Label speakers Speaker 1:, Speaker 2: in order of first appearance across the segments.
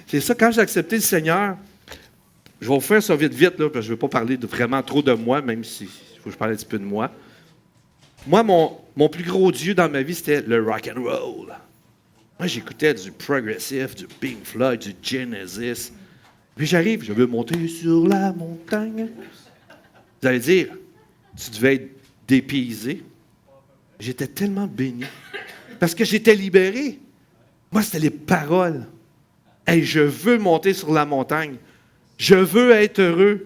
Speaker 1: C'est ça, quand j'ai accepté le Seigneur, je vais vous faire ça vite, là, parce que je ne veux pas parler vraiment trop de moi, même si il faut que je parle un petit peu de moi. Moi, mon plus gros Dieu dans ma vie, c'était le rock and roll. Moi, j'écoutais du progressif, du Pink Floyd, du Genesis. Puis j'arrive, je veux monter sur la montagne. Vous allez dire, tu devais être dépaysé. J'étais tellement béni. Parce que j'étais libéré. Moi, c'était les paroles. Hey, je veux monter sur la montagne. Je veux être heureux.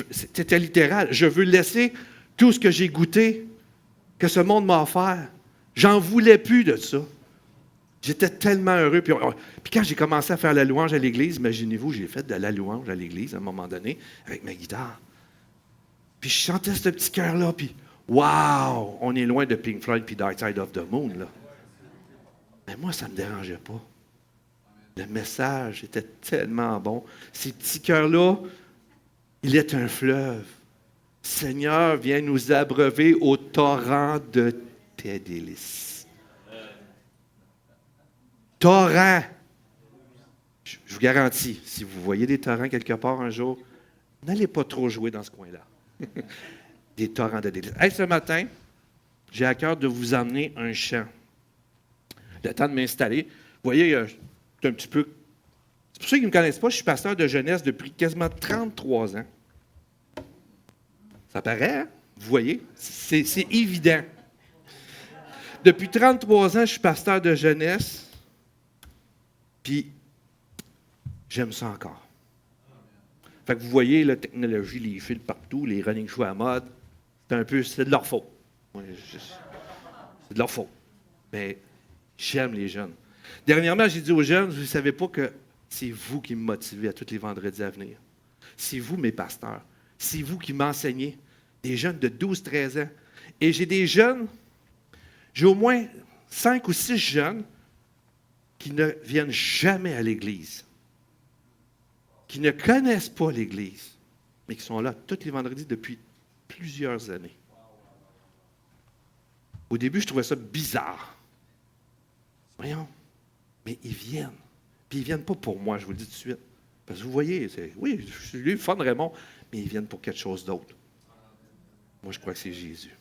Speaker 1: C'était littéral. Je veux laisser tout ce que j'ai goûté, que ce monde m'a offert. J'en voulais plus de ça. J'étais tellement heureux. Puis quand j'ai commencé à faire la louange à l'église, imaginez-vous, j'ai fait de la louange à l'église à un moment donné avec ma guitare. Puis je chantais ce petit cœur-là, puis wow, on est loin de Pink Floyd puis Dark Side of the Moon, là. Mais moi, ça ne me dérangeait pas. Le message était tellement bon. Ces petits cœurs-là, il est un fleuve. Seigneur, viens nous abreuver au torrent de tes délices. Torrent. Je vous garantis, si vous voyez des torrents quelque part un jour, n'allez pas trop jouer dans ce coin-là. Des torrents de délices. Hey, ce matin, j'ai à cœur de vous emmener un chant. Le temps de m'installer. Vous voyez, c'est un petit peu... C'est pour ceux qui ne me connaissent pas, je suis pasteur de jeunesse depuis quasiment 33 ans. Ça paraît, hein? Vous voyez? C'est évident. Depuis 33 ans, je suis pasteur de jeunesse, puis j'aime ça encore. Fait que vous voyez, la technologie, les fils partout, les running shoes à mode, c'est de leur faute. C'est de leur faute. Mais j'aime les jeunes. Dernièrement, j'ai dit aux jeunes, vous ne savez pas que c'est vous qui me motivez à tous les vendredis à venir. C'est vous, mes pasteurs. C'est vous qui m'enseignez. Des jeunes de 12-13 ans. Et j'ai des jeunes, j'ai au moins 5 ou 6 jeunes qui ne viennent jamais à l'Église, qui ne connaissent pas l'Église, mais qui sont là tous les vendredis depuis plusieurs années. Au début, je trouvais ça bizarre. Voyons, mais ils viennent. Puis ils ne viennent pas pour moi, je vous le dis tout de suite. Parce que vous voyez, oui, je suis lui, fun Raymond, mais ils viennent pour quelque chose d'autre. Moi, je crois que c'est Jésus.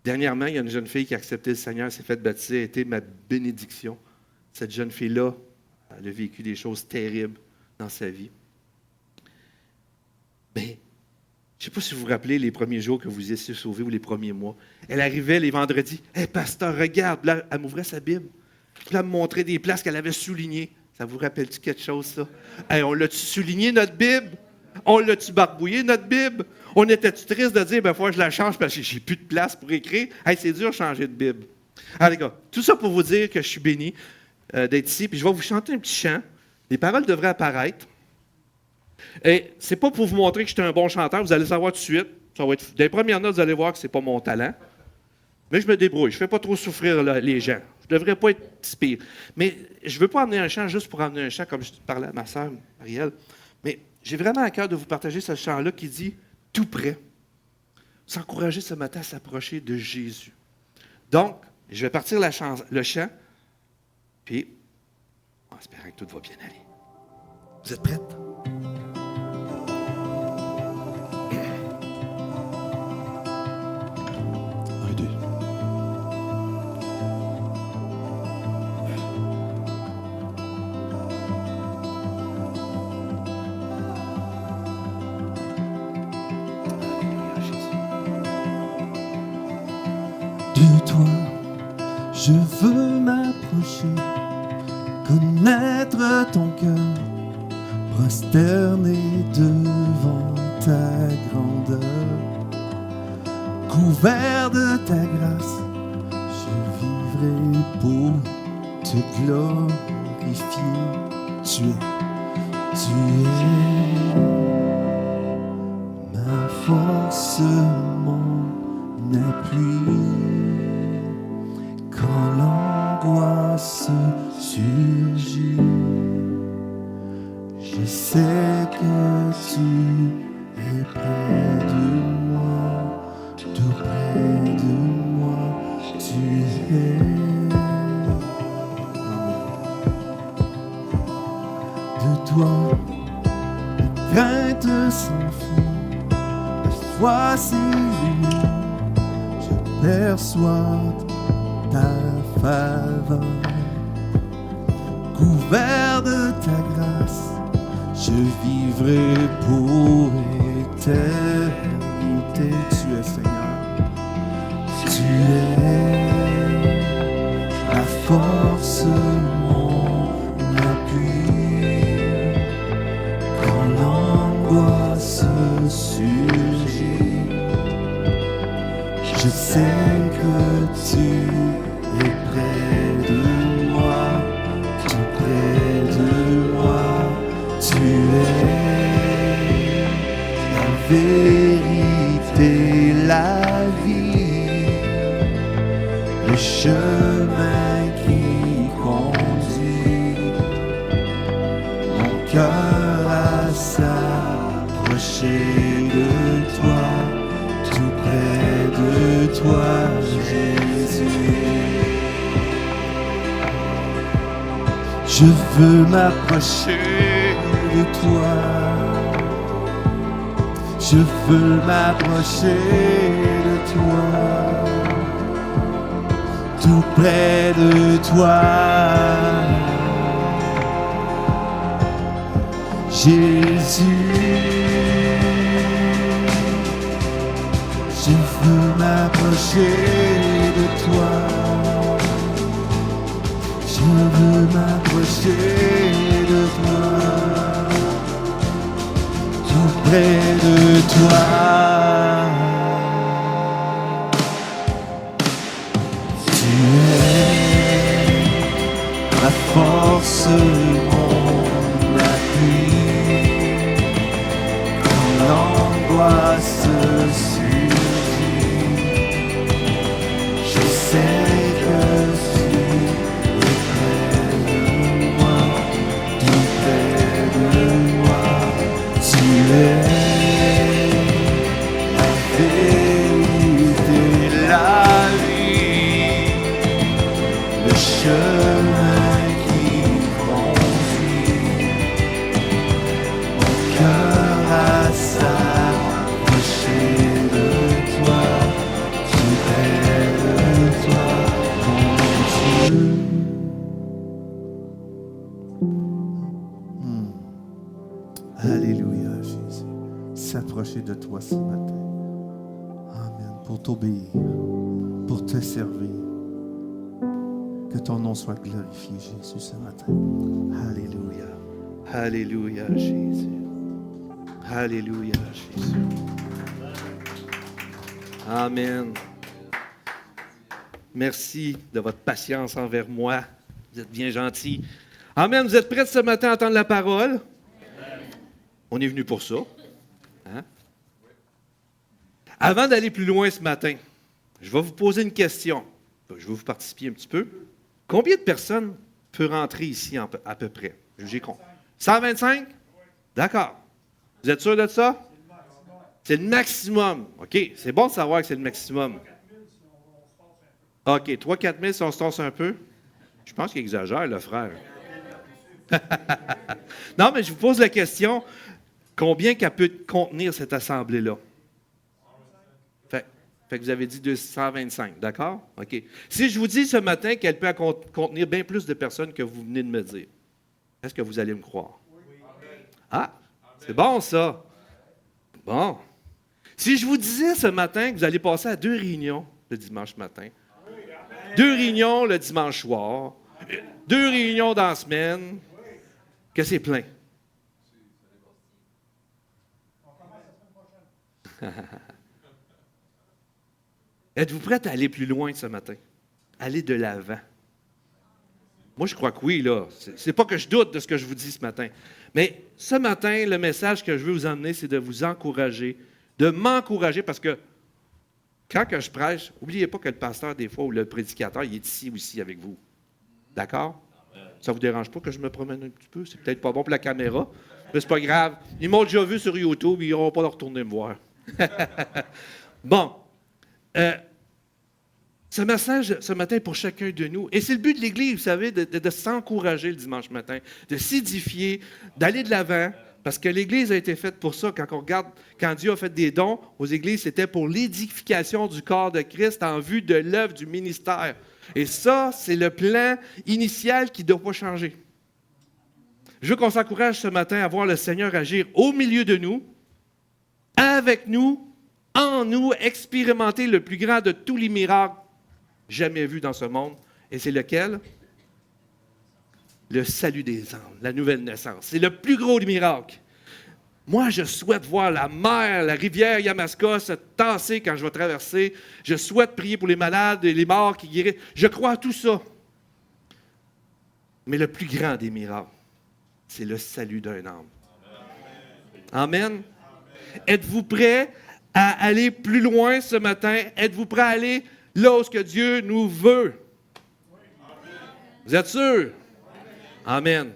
Speaker 1: Dernièrement, il y a une jeune fille qui a accepté le Seigneur, s'est faite baptiser, a été ma bénédiction. Cette jeune fille-là, elle a vécu des choses terribles dans sa vie. Mais, je ne sais pas si vous vous rappelez les premiers jours que vous étiez sauvés ou les premiers mois. Elle arrivait les vendredis. « Hey, pasteur, regarde! » Là, elle m'ouvrait sa Bible. Puis là, elle me montrait des places qu'elle avait soulignées. Ça vous rappelle-tu quelque chose, ça? Hey, on l'a-tu souligné, notre Bible? On l'a-tu barbouillé, notre Bible? On était-tu triste de dire, il faut que je la change parce que j'ai plus de place pour écrire? Hey, c'est dur de changer de Bible. Alors, les gars, tout ça pour vous dire que je suis béni d'être ici. Puis je vais vous chanter un petit chant. Les paroles devraient apparaître. Et c'est pas pour vous montrer que je suis un bon chanteur. Vous allez savoir tout de suite. Ça va être, des premières notes, vous allez voir que c'est pas mon talent. Mais je me débrouille. Je ne fais pas trop souffrir les gens. Je ne devrais pas être si pire. Mais je ne veux pas emmener un chant juste pour emmener un chant, comme je parlais à ma sœur, Ariel. Mais j'ai vraiment à cœur de vous partager ce chant-là qui dit « tout près ». S'encourager ce matin à s'approcher de Jésus. Donc, je vais partir le chant, puis en espérant que tout va bien aller. Vous êtes prêtes?
Speaker 2: De toi, je veux m'approcher, connaître ton cœur, prosterner devant ta grandeur. Couvert de ta grâce, je vivrai pour te glorifier. Tu es ma force, mon appui. Quand l'angoisse surgit, je sais que tu es près de moi, tout près de moi, tu es. toi, les craintes s'enfuient, la foi s'illumine, je perçois ta faveur. Couvert de ta grâce, je vivrai pour éternité. Tu es Seigneur, tu es la force, mon appui. Quand l'angoisse surgit, je sais que tu es près de moi, tout près de moi. Tu es la vérité, la vie, le chemin qui conduit mon cœur à s'approcher de toi, tout près de toi, Jésus. Je veux m'approcher de toi, je veux m'approcher de toi, tout près de toi, Jésus. Je veux m'approcher de toi, je veux m'approcher de toi, tout près de toi. Tu es ma force, mon appui. Quand l'angoisse surgit, je sais que tu es la vérité, la vie, le chemin qui conduit mon cœur à s'approcher de toi, tout près de toi, mon Dieu. Alléluia, Jésus. S'approcher de toi ce matin. Amen. Pour t'obéir, pour te servir. Que ton nom soit glorifié, Jésus, ce matin. Alléluia.
Speaker 1: Alléluia, Jésus. Alléluia, Jésus. Amen. Merci de votre patience envers moi. Vous êtes bien gentils. Amen. Vous êtes prêts ce matin à entendre la parole? On est venu pour ça. Hein? Avant d'aller plus loin ce matin, je vais vous poser une question. Je vais vous participer un petit peu. Combien de personnes peuvent rentrer ici à peu près? Jugez compte. 125? D'accord. Vous êtes sûr de ça? C'est le maximum. OK. C'est bon de savoir que c'est le maximum. OK. 3-4 000 si on se tasse un peu. Je pense qu'il exagère, le frère. Non, mais je vous pose la question. Combien qu'elle peut contenir cette assemblée-là? Fait que vous avez dit 225, d'accord? OK. Si je vous dis ce matin qu'elle peut contenir bien plus de personnes que vous venez de me dire, est-ce que vous allez me croire? Ah, c'est bon ça. Bon. Si je vous disais ce matin que vous allez passer à 2 réunions le dimanche matin, 2 réunions le dimanche soir, 2 réunions dans la semaine, que c'est plein. Êtes-vous prêts à aller plus loin ce matin? Aller de l'avant? Moi, je crois que oui, là. C'est pas que je doute de ce que je vous dis ce matin. Mais ce matin, le message que je veux vous emmener, c'est de vous encourager, de m'encourager, parce que quand que je prêche, n'oubliez pas que le pasteur, des fois, ou le prédicateur, il est ici aussi avec vous. D'accord? Ça ne vous dérange pas que je me promène un petit peu? C'est peut-être pas bon pour la caméra, mais c'est pas grave. Ils m'ont déjà vu sur YouTube, ils n'auront pas de retourner me voir. Bon. Ce message ce matin est pour chacun de nous. Et c'est le but de l'Église, vous savez, de s'encourager le dimanche matin, de s'édifier, d'aller de l'avant. Parce que l'Église a été faite pour ça. Quand on regarde, quand Dieu a fait des dons aux Églises, c'était pour l'édification du corps de Christ en vue de l'œuvre du ministère. Et ça, c'est le plan initial qui ne doit pas changer. Je veux qu'on s'encourage ce matin à voir le Seigneur agir au milieu de nous, avec nous, en nous, expérimenter le plus grand de tous les miracles jamais vus dans ce monde. Et c'est lequel? Le salut des âmes, la nouvelle naissance. C'est le plus gros des miracles. Moi, je souhaite voir la mer, la rivière Yamaska se tasser quand je vais traverser. Je souhaite prier pour les malades et les morts qui guérissent. Je crois à tout ça. Mais le plus grand des miracles, c'est le salut d'un âme. Amen. Êtes-vous prêts à aller plus loin ce matin? Êtes-vous prêts à aller là où ce que Dieu nous veut? Vous êtes sûrs? Amen.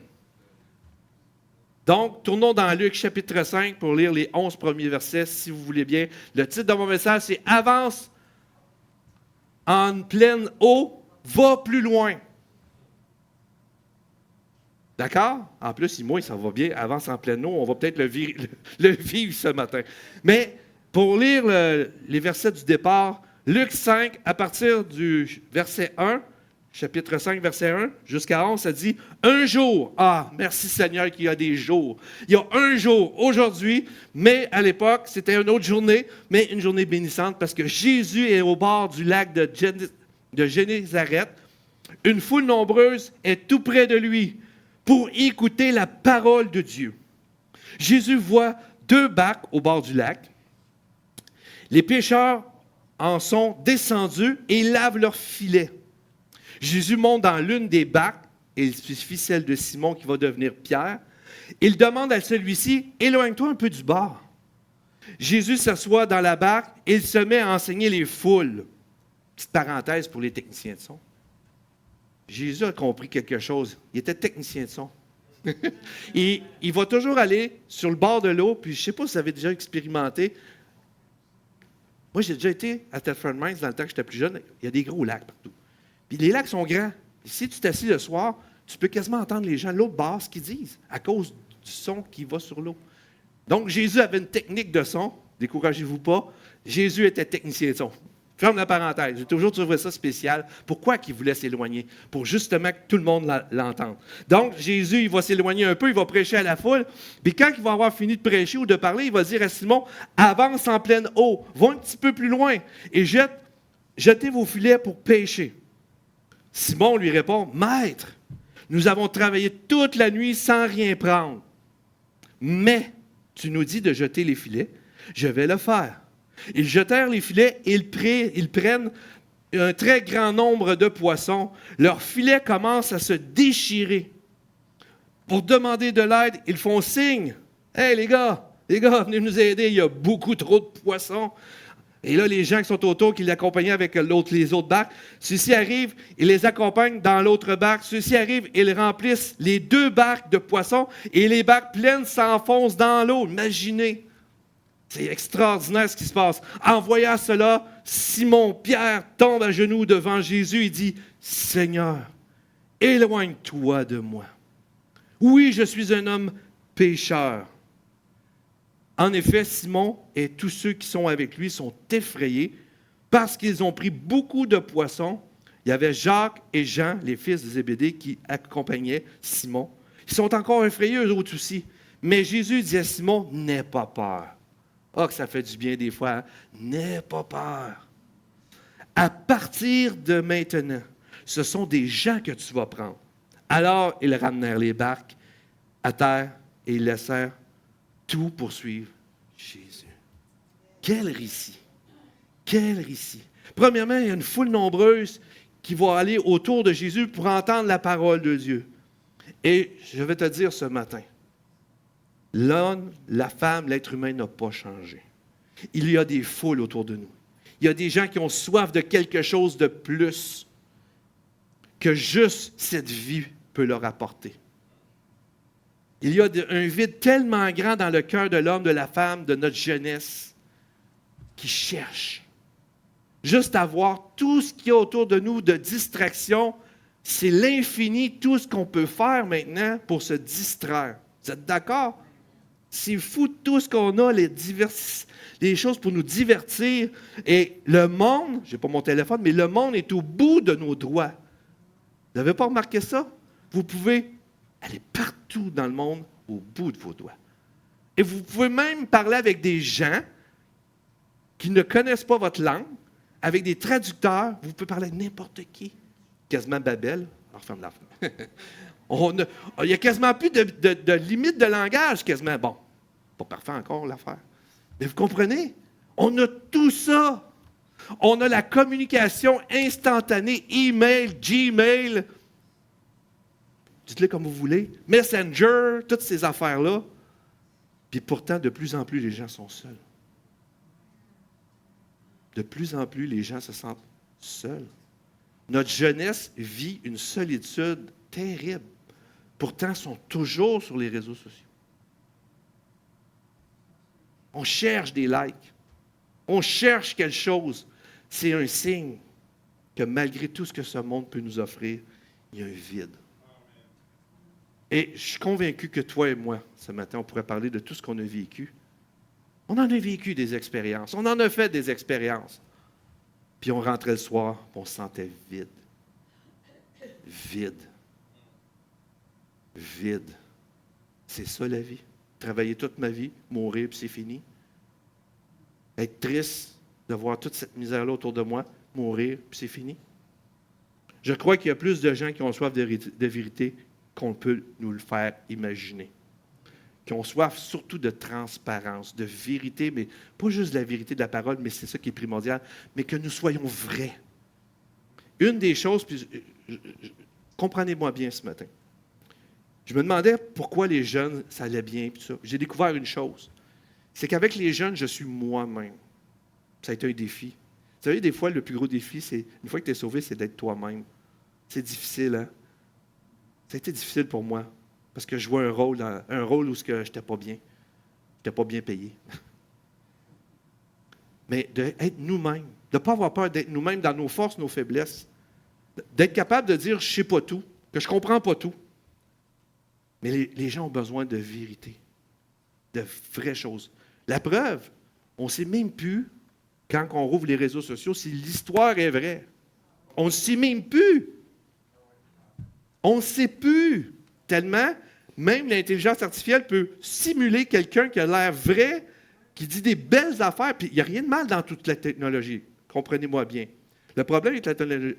Speaker 1: Donc, tournons dans Luc chapitre 5 pour lire les 11 premiers versets, si vous voulez bien. Le titre de mon message, c'est « Avance en pleine eau, va plus loin ». D'accord? En plus, moi, ça va bien, avance en pleine eau, on va peut-être le vivre ce matin. Mais pour lire les versets du départ, Luc 5, à partir du verset 1, chapitre 5, verset 1, jusqu'à 11, ça dit « Un jour ». Ah, merci Seigneur qu'il y a des jours. Il y a un jour aujourd'hui, mais à l'époque, c'était une autre journée, mais une journée bénissante parce que Jésus est au bord du lac de Génézareth. Une foule nombreuse est tout près de lui pour écouter la parole de Dieu. Jésus voit 2 barques au bord du lac. Les pêcheurs en sont descendus et lavent leurs filets. Jésus monte dans l'une des barques, et il suffit celle de Simon qui va devenir Pierre. Il demande à celui-ci, « Éloigne-toi un peu du bord. » Jésus s'assoit dans la barque et il se met à enseigner les foules. Petite parenthèse pour les techniciens de son. Jésus a compris quelque chose. Il était technicien de son. Et il va toujours aller sur le bord de l'eau, puis je ne sais pas si vous avez déjà expérimenté. Moi, j'ai déjà été à Telford Mines dans le temps que j'étais plus jeune. Il y a des gros lacs partout. Puis les lacs sont grands. Et si tu t'assis le soir, tu peux quasiment entendre les gens de l'autre bord ce qu'ils disent à cause du son qui va sur l'eau. Donc, Jésus avait une technique de son. Découragez-vous pas. Jésus était technicien de son. Ferme la parenthèse. J'ai toujours trouvé ça spécial. Pourquoi qu'il voulait s'éloigner? Pour justement que tout le monde l'entende. Donc, Jésus, il va s'éloigner un peu, il va prêcher à la foule. Puis quand il va avoir fini de prêcher ou de parler, il va dire à Simon, « Avance en pleine eau, va un petit peu plus loin et jetez vos filets pour pêcher. » Simon lui répond, « Maître, nous avons travaillé toute la nuit sans rien prendre. Mais tu nous dis de jeter les filets, je vais le faire. » Ils jetèrent les filets et ils prennent un très grand nombre de poissons. Leurs filets commencent à se déchirer. Pour demander de l'aide, ils font signe. « Hey les gars, venez nous aider, il y a beaucoup trop de poissons. » Et là, les gens qui sont autour, qui l'accompagnaient avec les autres barques, ceux-ci arrivent, ils les accompagnent dans l'autre barque. Ceux-ci arrivent, ils remplissent les 2 barques de poissons et les barques pleines s'enfoncent dans l'eau. Imaginez. C'est extraordinaire ce qui se passe. En voyant cela, Simon-Pierre tombe à genoux devant Jésus et dit, « Seigneur, éloigne-toi de moi. Oui, je suis un homme pécheur. » En effet, Simon et tous ceux qui sont avec lui sont effrayés parce qu'ils ont pris beaucoup de poissons. Il y avait Jacques et Jean, les fils de Zébédée, qui accompagnaient Simon. Ils sont encore effrayés, eux autres aussi. Mais Jésus dit à Simon, « N'aie pas peur. » Ah, que ça fait du bien des fois. Hein? N'aie pas peur. À partir de maintenant, ce sont des gens que tu vas prendre. Alors, ils ramenèrent les barques à terre et ils laissèrent tout pour suivre Jésus. Quel récit! Quel récit! Premièrement, il y a une foule nombreuse qui va aller autour de Jésus pour entendre la parole de Dieu. Et je vais te dire ce matin, l'homme, la femme, l'être humain n'a pas changé. Il y a des foules autour de nous. Il y a des gens qui ont soif de quelque chose de plus que juste cette vie peut leur apporter. Il y a un vide tellement grand dans le cœur de l'homme, de la femme, de notre jeunesse, qui cherche. Juste avoir tout ce qu'il y a autour de nous de distraction, c'est l'infini, tout ce qu'on peut faire maintenant pour se distraire. Vous êtes d'accord? C'est fou tout ce qu'on a, les choses pour nous divertir. Et le monde, je n'ai pas mon téléphone, mais le monde est au bout de nos doigts. Vous n'avez pas remarqué ça? Vous pouvez aller partout dans le monde au bout de vos doigts. Et vous pouvez même parler avec des gens qui ne connaissent pas votre langue, avec des traducteurs. Vous pouvez parler avec n'importe qui. Quasiment Babel. Alors, ferme la fenêtre. Il n'y a quasiment plus de limite de langage, quasiment. Bon, pas parfait encore l'affaire. Mais vous comprenez? On a tout ça. On a la communication instantanée, email, Gmail, dites-le comme vous voulez, Messenger, toutes ces affaires-là. Puis pourtant, de plus en plus, les gens sont seuls. De plus en plus, les gens se sentent seuls. Notre jeunesse vit une solitude terrible. Pourtant, ils sont toujours sur les réseaux sociaux. On cherche des likes. On cherche quelque chose. C'est un signe que malgré tout ce que ce monde peut nous offrir, il y a un vide. Et je suis convaincu que toi et moi, ce matin, on pourrait parler de tout ce qu'on a vécu. On en a vécu des expériences. On en a fait des expériences. Puis on rentrait le soir, puis on se sentait vide. Vide. Vide. C'est ça la vie. Travailler toute ma vie, mourir, puis c'est fini. Être triste de voir toute cette misère-là autour de moi, mourir, puis c'est fini. Je crois qu'il y a plus de gens qui ont soif de vérité qu'on peut nous le faire imaginer. Qui ont soif surtout de transparence, de vérité, mais pas juste de la vérité de la parole, mais c'est ça qui est primordial, mais que nous soyons vrais. Une des choses, puis comprenez-moi bien ce matin, je me demandais pourquoi les jeunes, ça allait bien, puis ça. J'ai découvert une chose, c'est qu'avec les jeunes, je suis moi-même. Ça a été un défi. Vous savez, des fois, le plus gros défi, c'est, une fois que tu es sauvé, c'est d'être toi-même. C'est difficile, hein? Ça a été difficile pour moi, parce que je jouais un rôle où je n'étais pas bien. Je n'étais pas bien payé. Mais d'être nous-mêmes, de ne pas avoir peur d'être nous-mêmes dans nos forces, nos faiblesses, d'être capable de dire « je ne sais pas tout », que je ne comprends pas tout. Mais les gens ont besoin de vérité, de vraies choses. La preuve, on ne sait même plus, quand on rouvre les réseaux sociaux, si l'histoire est vraie. On ne sait même plus. On ne sait plus. Tellement, même l'intelligence artificielle peut simuler quelqu'un qui a l'air vrai, qui dit des belles affaires, puis il n'y a rien de mal dans toute la technologie. Comprenez-moi bien. Le problème avec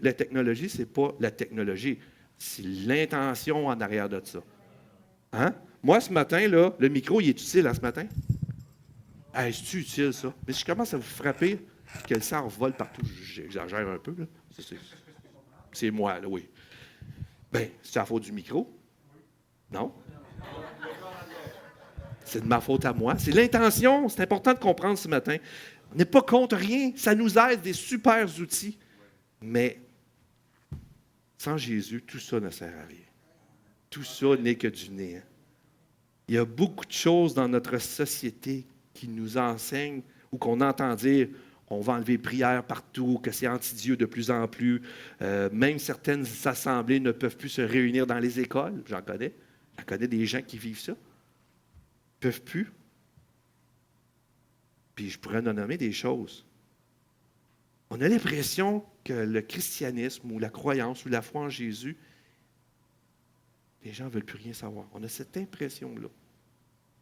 Speaker 1: la technologie, ce n'est pas la technologie, c'est l'intention en arrière de ça. Hein? Moi, ce matin, là, le micro, il est utile, ce matin? Hey, c'est-tu utile, ça? Mais si je commence à vous frapper, que le sang vole partout, j'exagère un peu, là. C'est moi, là, oui. Bien, c'est la faute du micro? Non? C'est de ma faute à moi. C'est l'intention. C'est important de comprendre ce matin. On n'est pas contre rien. Ça nous aide, des super outils. Mais sans Jésus, tout ça ne sert à rien. Tout ça n'est que du néant. Il y a beaucoup de choses dans notre société qui nous enseignent ou qu'on entend dire on va enlever prière partout, que c'est anti-Dieu de plus en plus. Même certaines assemblées ne peuvent plus se réunir dans les écoles. J'en connais. J'en connais des gens qui vivent ça. Ils ne peuvent plus. Puis je pourrais en nommer des choses. On a l'impression que le christianisme ou la croyance ou la foi en Jésus, les gens ne veulent plus rien savoir. On a cette impression-là.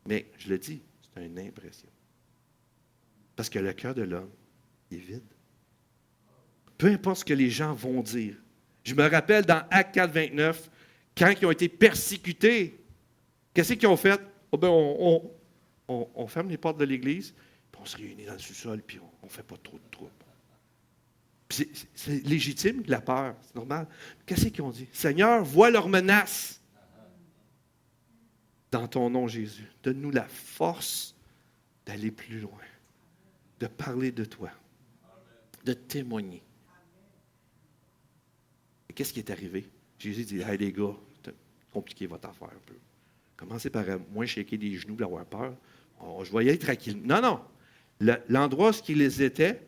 Speaker 1: Mais, je le dis, c'est une impression. Parce que le cœur de l'homme est vide. Peu importe ce que les gens vont dire. Je me rappelle dans Actes 4, 29, quand ils ont été persécutés, qu'est-ce qu'ils ont fait? Oh ben, on ferme les portes de l'église, puis on se réunit dans le sous-sol, puis on ne fait pas trop de troubles. C'est légitime, la peur, c'est normal. Qu'est-ce qu'ils ont dit? Seigneur, vois leurs menaces. Dans ton nom, Jésus, donne-nous la force d'aller plus loin, de parler de toi, de témoigner. Et qu'est-ce qui est arrivé? Jésus dit, « Hey les gars, compliquez votre affaire un peu. Commencez par moins shaker des genoux, d'avoir peur. Je vais y aller tranquille. » Non. L'endroit où ils étaient,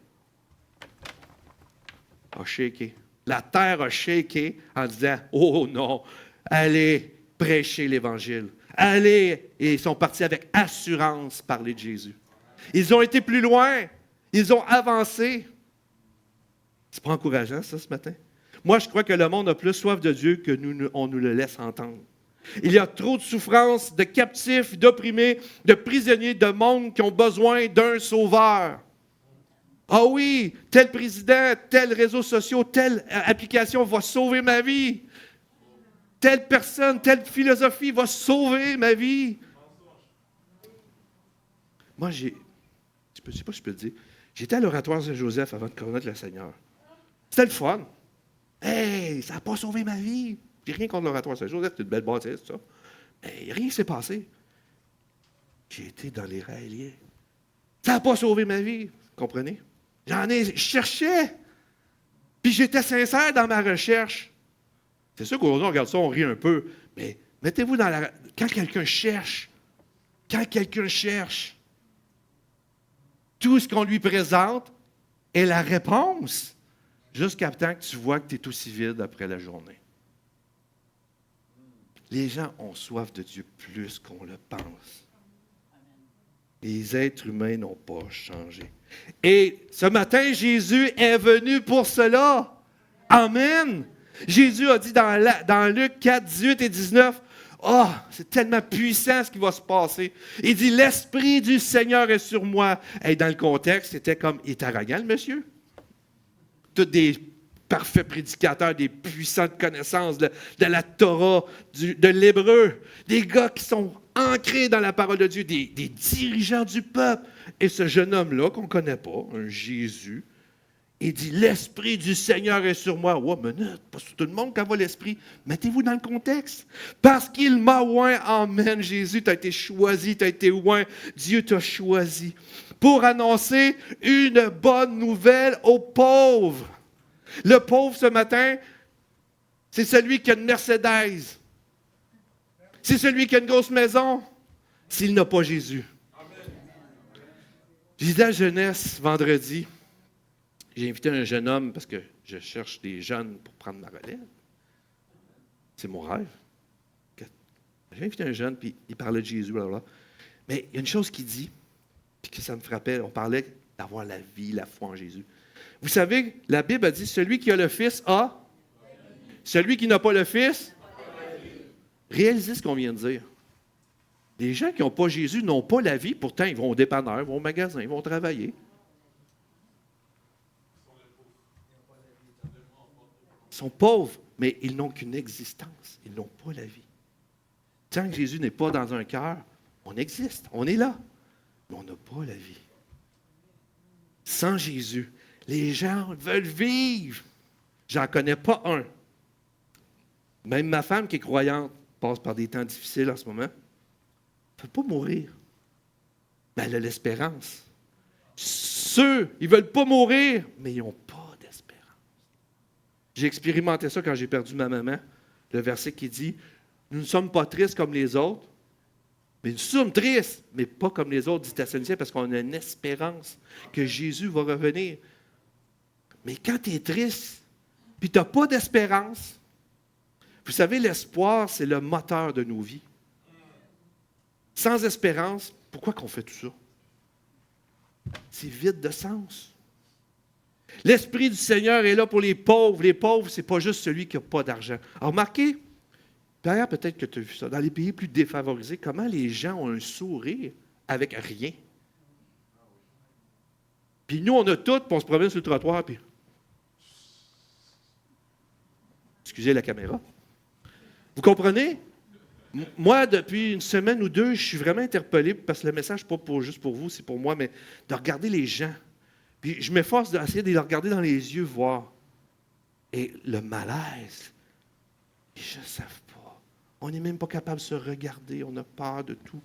Speaker 1: a shaké. La terre a shaké en disant, oh non, allez prêcher l'Évangile. Allez, et ils sont partis avec assurance parler de Jésus. Ils ont été plus loin. Ils ont avancé. C'est pas encourageant, ça, ce matin? Moi, je crois que le monde a plus soif de Dieu que on nous le laisse entendre. Il y a trop de souffrances, de captifs, d'opprimés, de prisonniers, de monde qui ont besoin d'un sauveur. Ah oui, tel président, tel réseau social, telle application va sauver ma vie. Telle personne, telle philosophie va sauver ma vie. Moi, je ne sais pas si je peux le dire, j'étais à l'oratoire Saint-Joseph avant de connaître le Seigneur. C'était le fun. Hey, ça n'a pas sauvé ma vie. J'ai rien contre l'oratoire Saint-Joseph, c'est une belle bâtisse, ça. Mais rien ne s'est passé. J'ai été dans les railiers. Ça n'a pas sauvé ma vie, vous comprenez? Je cherchais. Puis j'étais sincère dans ma recherche. C'est sûr qu'aujourd'hui, on regarde ça, on rit un peu. Mais mettez-vous dans la... Quand quelqu'un cherche, tout ce qu'on lui présente est la réponse. Jusqu'à temps que tu vois que tu es aussi vide après la journée. Les gens ont soif de Dieu plus qu'on le pense. Les êtres humains n'ont pas changé. Et ce matin, Jésus est venu pour cela. Amen. Jésus a dit dans Luc 4, 18 et 19, « Oh, c'est tellement puissant ce qui va se passer. » Il dit, « L'Esprit du Seigneur est sur moi. » Et dans le contexte, c'était comme, il est arrogant, le monsieur. Tous des parfaits prédicateurs, des puissantes connaissances de la Torah, de l'hébreu, des gars qui sont ancrés dans la parole de Dieu, des dirigeants du peuple. Et ce jeune homme-là, qu'on ne connaît pas, un Jésus, il dit, « L'Esprit du Seigneur est sur moi. » Oh, minute, pas sur tout le monde qu'envoie l'Esprit. Mettez-vous dans le contexte. Parce qu'il m'a oint. Amen. Jésus, tu as été choisi, tu as été oint. Dieu t'a choisi pour annoncer une bonne nouvelle aux pauvres. Le pauvre, ce matin, c'est celui qui a une Mercedes. C'est celui qui a une grosse maison, s'il n'a pas Jésus. J'ai dit à la jeunesse, vendredi, j'ai invité un jeune homme parce que je cherche des jeunes pour prendre ma relève. C'est mon rêve. J'ai invité un jeune, puis il parlait de Jésus, blablabla. Mais il y a une chose qu'il dit, puis que ça me frappait, on parlait d'avoir la vie, la foi en Jésus. Vous savez, la Bible a dit, celui qui a le Fils a, celui qui n'a pas le Fils, réalisez ce qu'on vient de dire. Les gens qui n'ont pas Jésus n'ont pas la vie, pourtant ils vont au dépanneur, ils vont au magasin, ils vont travailler. Ils sont pauvres, mais ils n'ont qu'une existence. Ils n'ont pas la vie. Tant que Jésus n'est pas dans un cœur, on existe, on est là, mais on n'a pas la vie. Sans Jésus, les gens veulent vivre. J'en connais pas un. Même ma femme qui est croyante passe par des temps difficiles en ce moment. Elle ne peut pas mourir. Mais elle a l'espérance. Ceux, ils ne veulent pas mourir, mais ils n'ont pas d'espérance. J'ai expérimenté ça quand j'ai perdu ma maman. Le verset qui dit, « Nous ne sommes pas tristes comme les autres, mais nous sommes tristes, mais pas comme les autres, dit Thessaloniciens, parce qu'on a une espérance que Jésus va revenir. » Mais quand tu es triste, puis tu n'as pas d'espérance, vous savez, l'espoir, c'est le moteur de nos vies. Sans espérance, pourquoi qu'on fait tout ça? C'est vide de sens. L'Esprit du Seigneur est là pour les pauvres. Les pauvres, ce n'est pas juste celui qui n'a pas d'argent. Alors, remarquez, d'ailleurs, peut-être que tu as vu ça, dans les pays plus défavorisés, comment les gens ont un sourire avec rien. Puis nous, on a tout, puis on se promène sur le trottoir, puis... Excusez la caméra. Vous comprenez? Moi, depuis une semaine ou deux, je suis vraiment interpellé, parce que le message n'est pas juste pour vous, c'est pour moi, mais de regarder les gens. Puis je m'efforce d'essayer de les regarder dans les yeux, voir. Et le malaise, les gens ne savent pas. On n'est même pas capable de se regarder, on a peur de tout.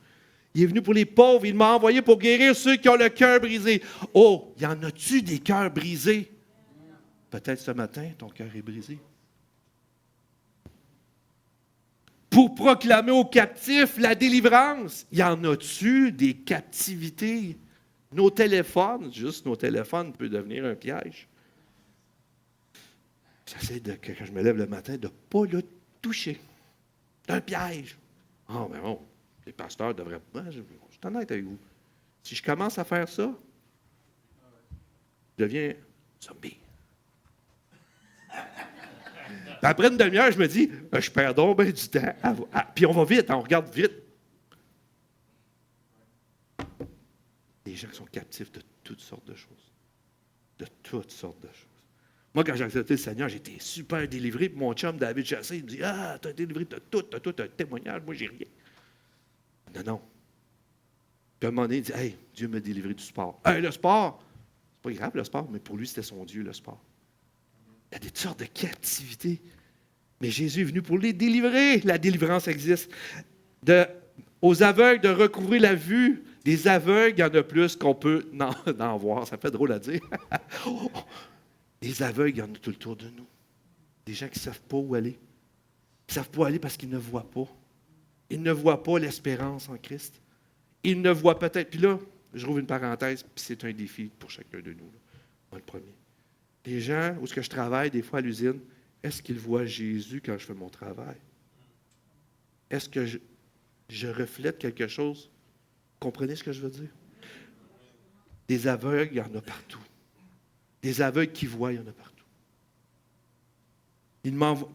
Speaker 1: Il est venu pour les pauvres, il m'a envoyé pour guérir ceux qui ont le cœur brisé. Oh, y en a-tu des cœurs brisés? Peut-être ce matin, ton cœur est brisé. Pour proclamer aux captifs la délivrance. Y en a-tu des captivités? Nos téléphones, juste nos téléphones, peut devenir un piège. J'essaie de, quand je me lève le matin, de ne pas le toucher. C'est un piège. Ah, mais bon, les pasteurs devraient. Je suis honnête avec vous. Si je commence à faire ça, je deviens zombie. Puis après une demi-heure, je me dis, je perds donc bien du temps. Puis on va vite, on regarde vite. Des gens qui sont captifs de toutes sortes de choses. De toutes sortes de choses. Moi, quand j'ai accepté le Seigneur, j'étais super délivré. Puis mon chum, David Chassé, il me dit, t'as délivré de tout, t'as tout un témoignage, moi, j'ai rien. Non. Puis à un moment donné, il dit, Dieu m'a délivré du sport. Le sport, c'est pas grave le sport, mais pour lui, c'était son Dieu, le sport. Il y a des sortes de captivités. Mais Jésus est venu pour les délivrer. La délivrance existe. Aux aveugles de recouvrir la vue. Des aveugles, il y en a plus qu'on peut en voir. Ça fait drôle à dire. Des aveugles, il y en a tout autour de nous. Des gens qui ne savent pas où aller. Ils ne savent pas où aller parce qu'ils ne voient pas. Ils ne voient pas l'espérance en Christ. Ils ne voient peut-être. Puis là, je rouvre une parenthèse, puis c'est un défi pour chacun de nous. Là. Moi, le premier. Les gens où je travaille, des fois à l'usine, est-ce qu'ils voient Jésus quand je fais mon travail? Est-ce que je reflète quelque chose? Comprenez ce que je veux dire? Des aveugles, il y en a partout. Des aveugles qui voient, il y en a partout.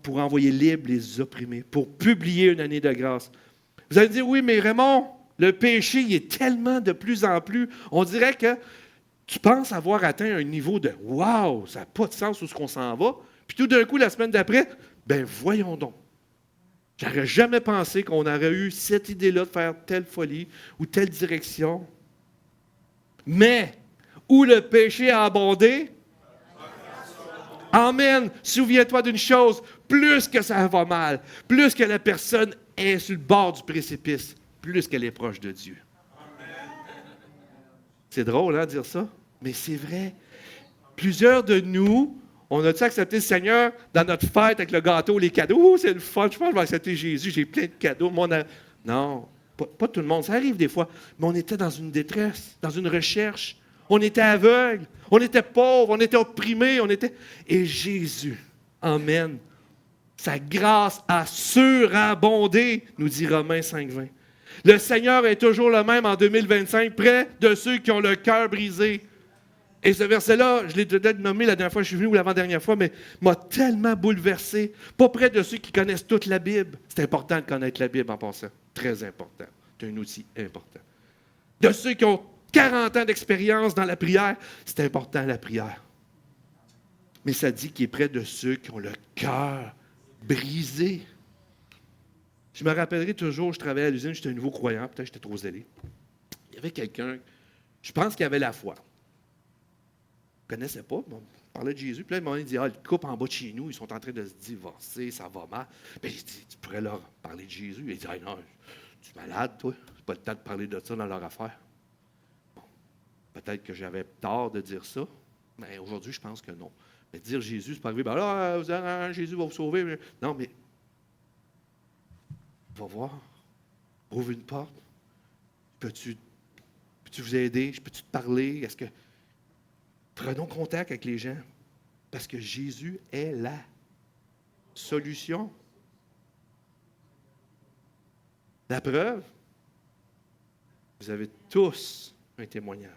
Speaker 1: Pour envoyer libre les opprimés, pour publier une année de grâce. Vous allez me dire, oui, mais Raymond, le péché, il est tellement de plus en plus. On dirait que tu penses avoir atteint un niveau de « wow, ça n'a pas de sens où est-ce qu'on s'en va ». Puis tout d'un coup, la semaine d'après, voyons donc. J'aurais jamais pensé qu'on aurait eu cette idée-là de faire telle folie ou telle direction. Mais, où le péché a abondé, amen, souviens-toi d'une chose, plus que ça va mal, plus que la personne est sur le bord du précipice, plus qu'elle est proche de Dieu. C'est drôle, de dire ça? Mais c'est vrai. Plusieurs de nous, on a-tu accepté le Seigneur dans notre fête avec le gâteau, les cadeaux? C'est le fun, je pense que je vais accepter Jésus, j'ai plein de cadeaux. Non, pas tout le monde, ça arrive des fois. Mais on était dans une détresse, dans une recherche. On était aveugle, on était pauvre, on était opprimé, Et Jésus, amen, sa grâce a surabondé, nous dit Romains 5,20. Le Seigneur est toujours le même en 2025, près de ceux qui ont le cœur brisé. Et ce verset-là, je l'ai peut-être nommé la dernière fois que je suis venu ou l'avant-dernière fois, mais m'a tellement bouleversé. Pas près de ceux qui connaissent toute la Bible. C'est important de connaître la Bible en passant. Très important. C'est un outil important. De ceux qui ont 40 ans d'expérience dans la prière, c'est important la prière. Mais ça dit qu'il est près de ceux qui ont le cœur brisé. Je me rappellerai toujours, je travaillais à l'usine, j'étais un nouveau croyant, peut-être que j'étais trop zélé. Il y avait quelqu'un, je pense qu'il avait la foi. Je ne connaissais pas, on parlait de Jésus. Puis là, il m'a dit, le couple en bas de chez nous, ils sont en train de se divorcer, ça va mal. Puis il dit, tu pourrais leur parler de Jésus. Il dit, non, tu es malade, toi. C'est pas le temps de parler de ça dans leur affaire. Bon, peut-être que j'avais tort de dire ça, mais aujourd'hui, je pense que non. Mais dire Jésus, c'est pas arrivé, Jésus va vous sauver. Non, mais va voir, ouvre une porte. Peux-tu vous aider? Peux-tu te parler? Prenons contact avec les gens, parce que Jésus est la solution. La preuve, vous avez tous un témoignage.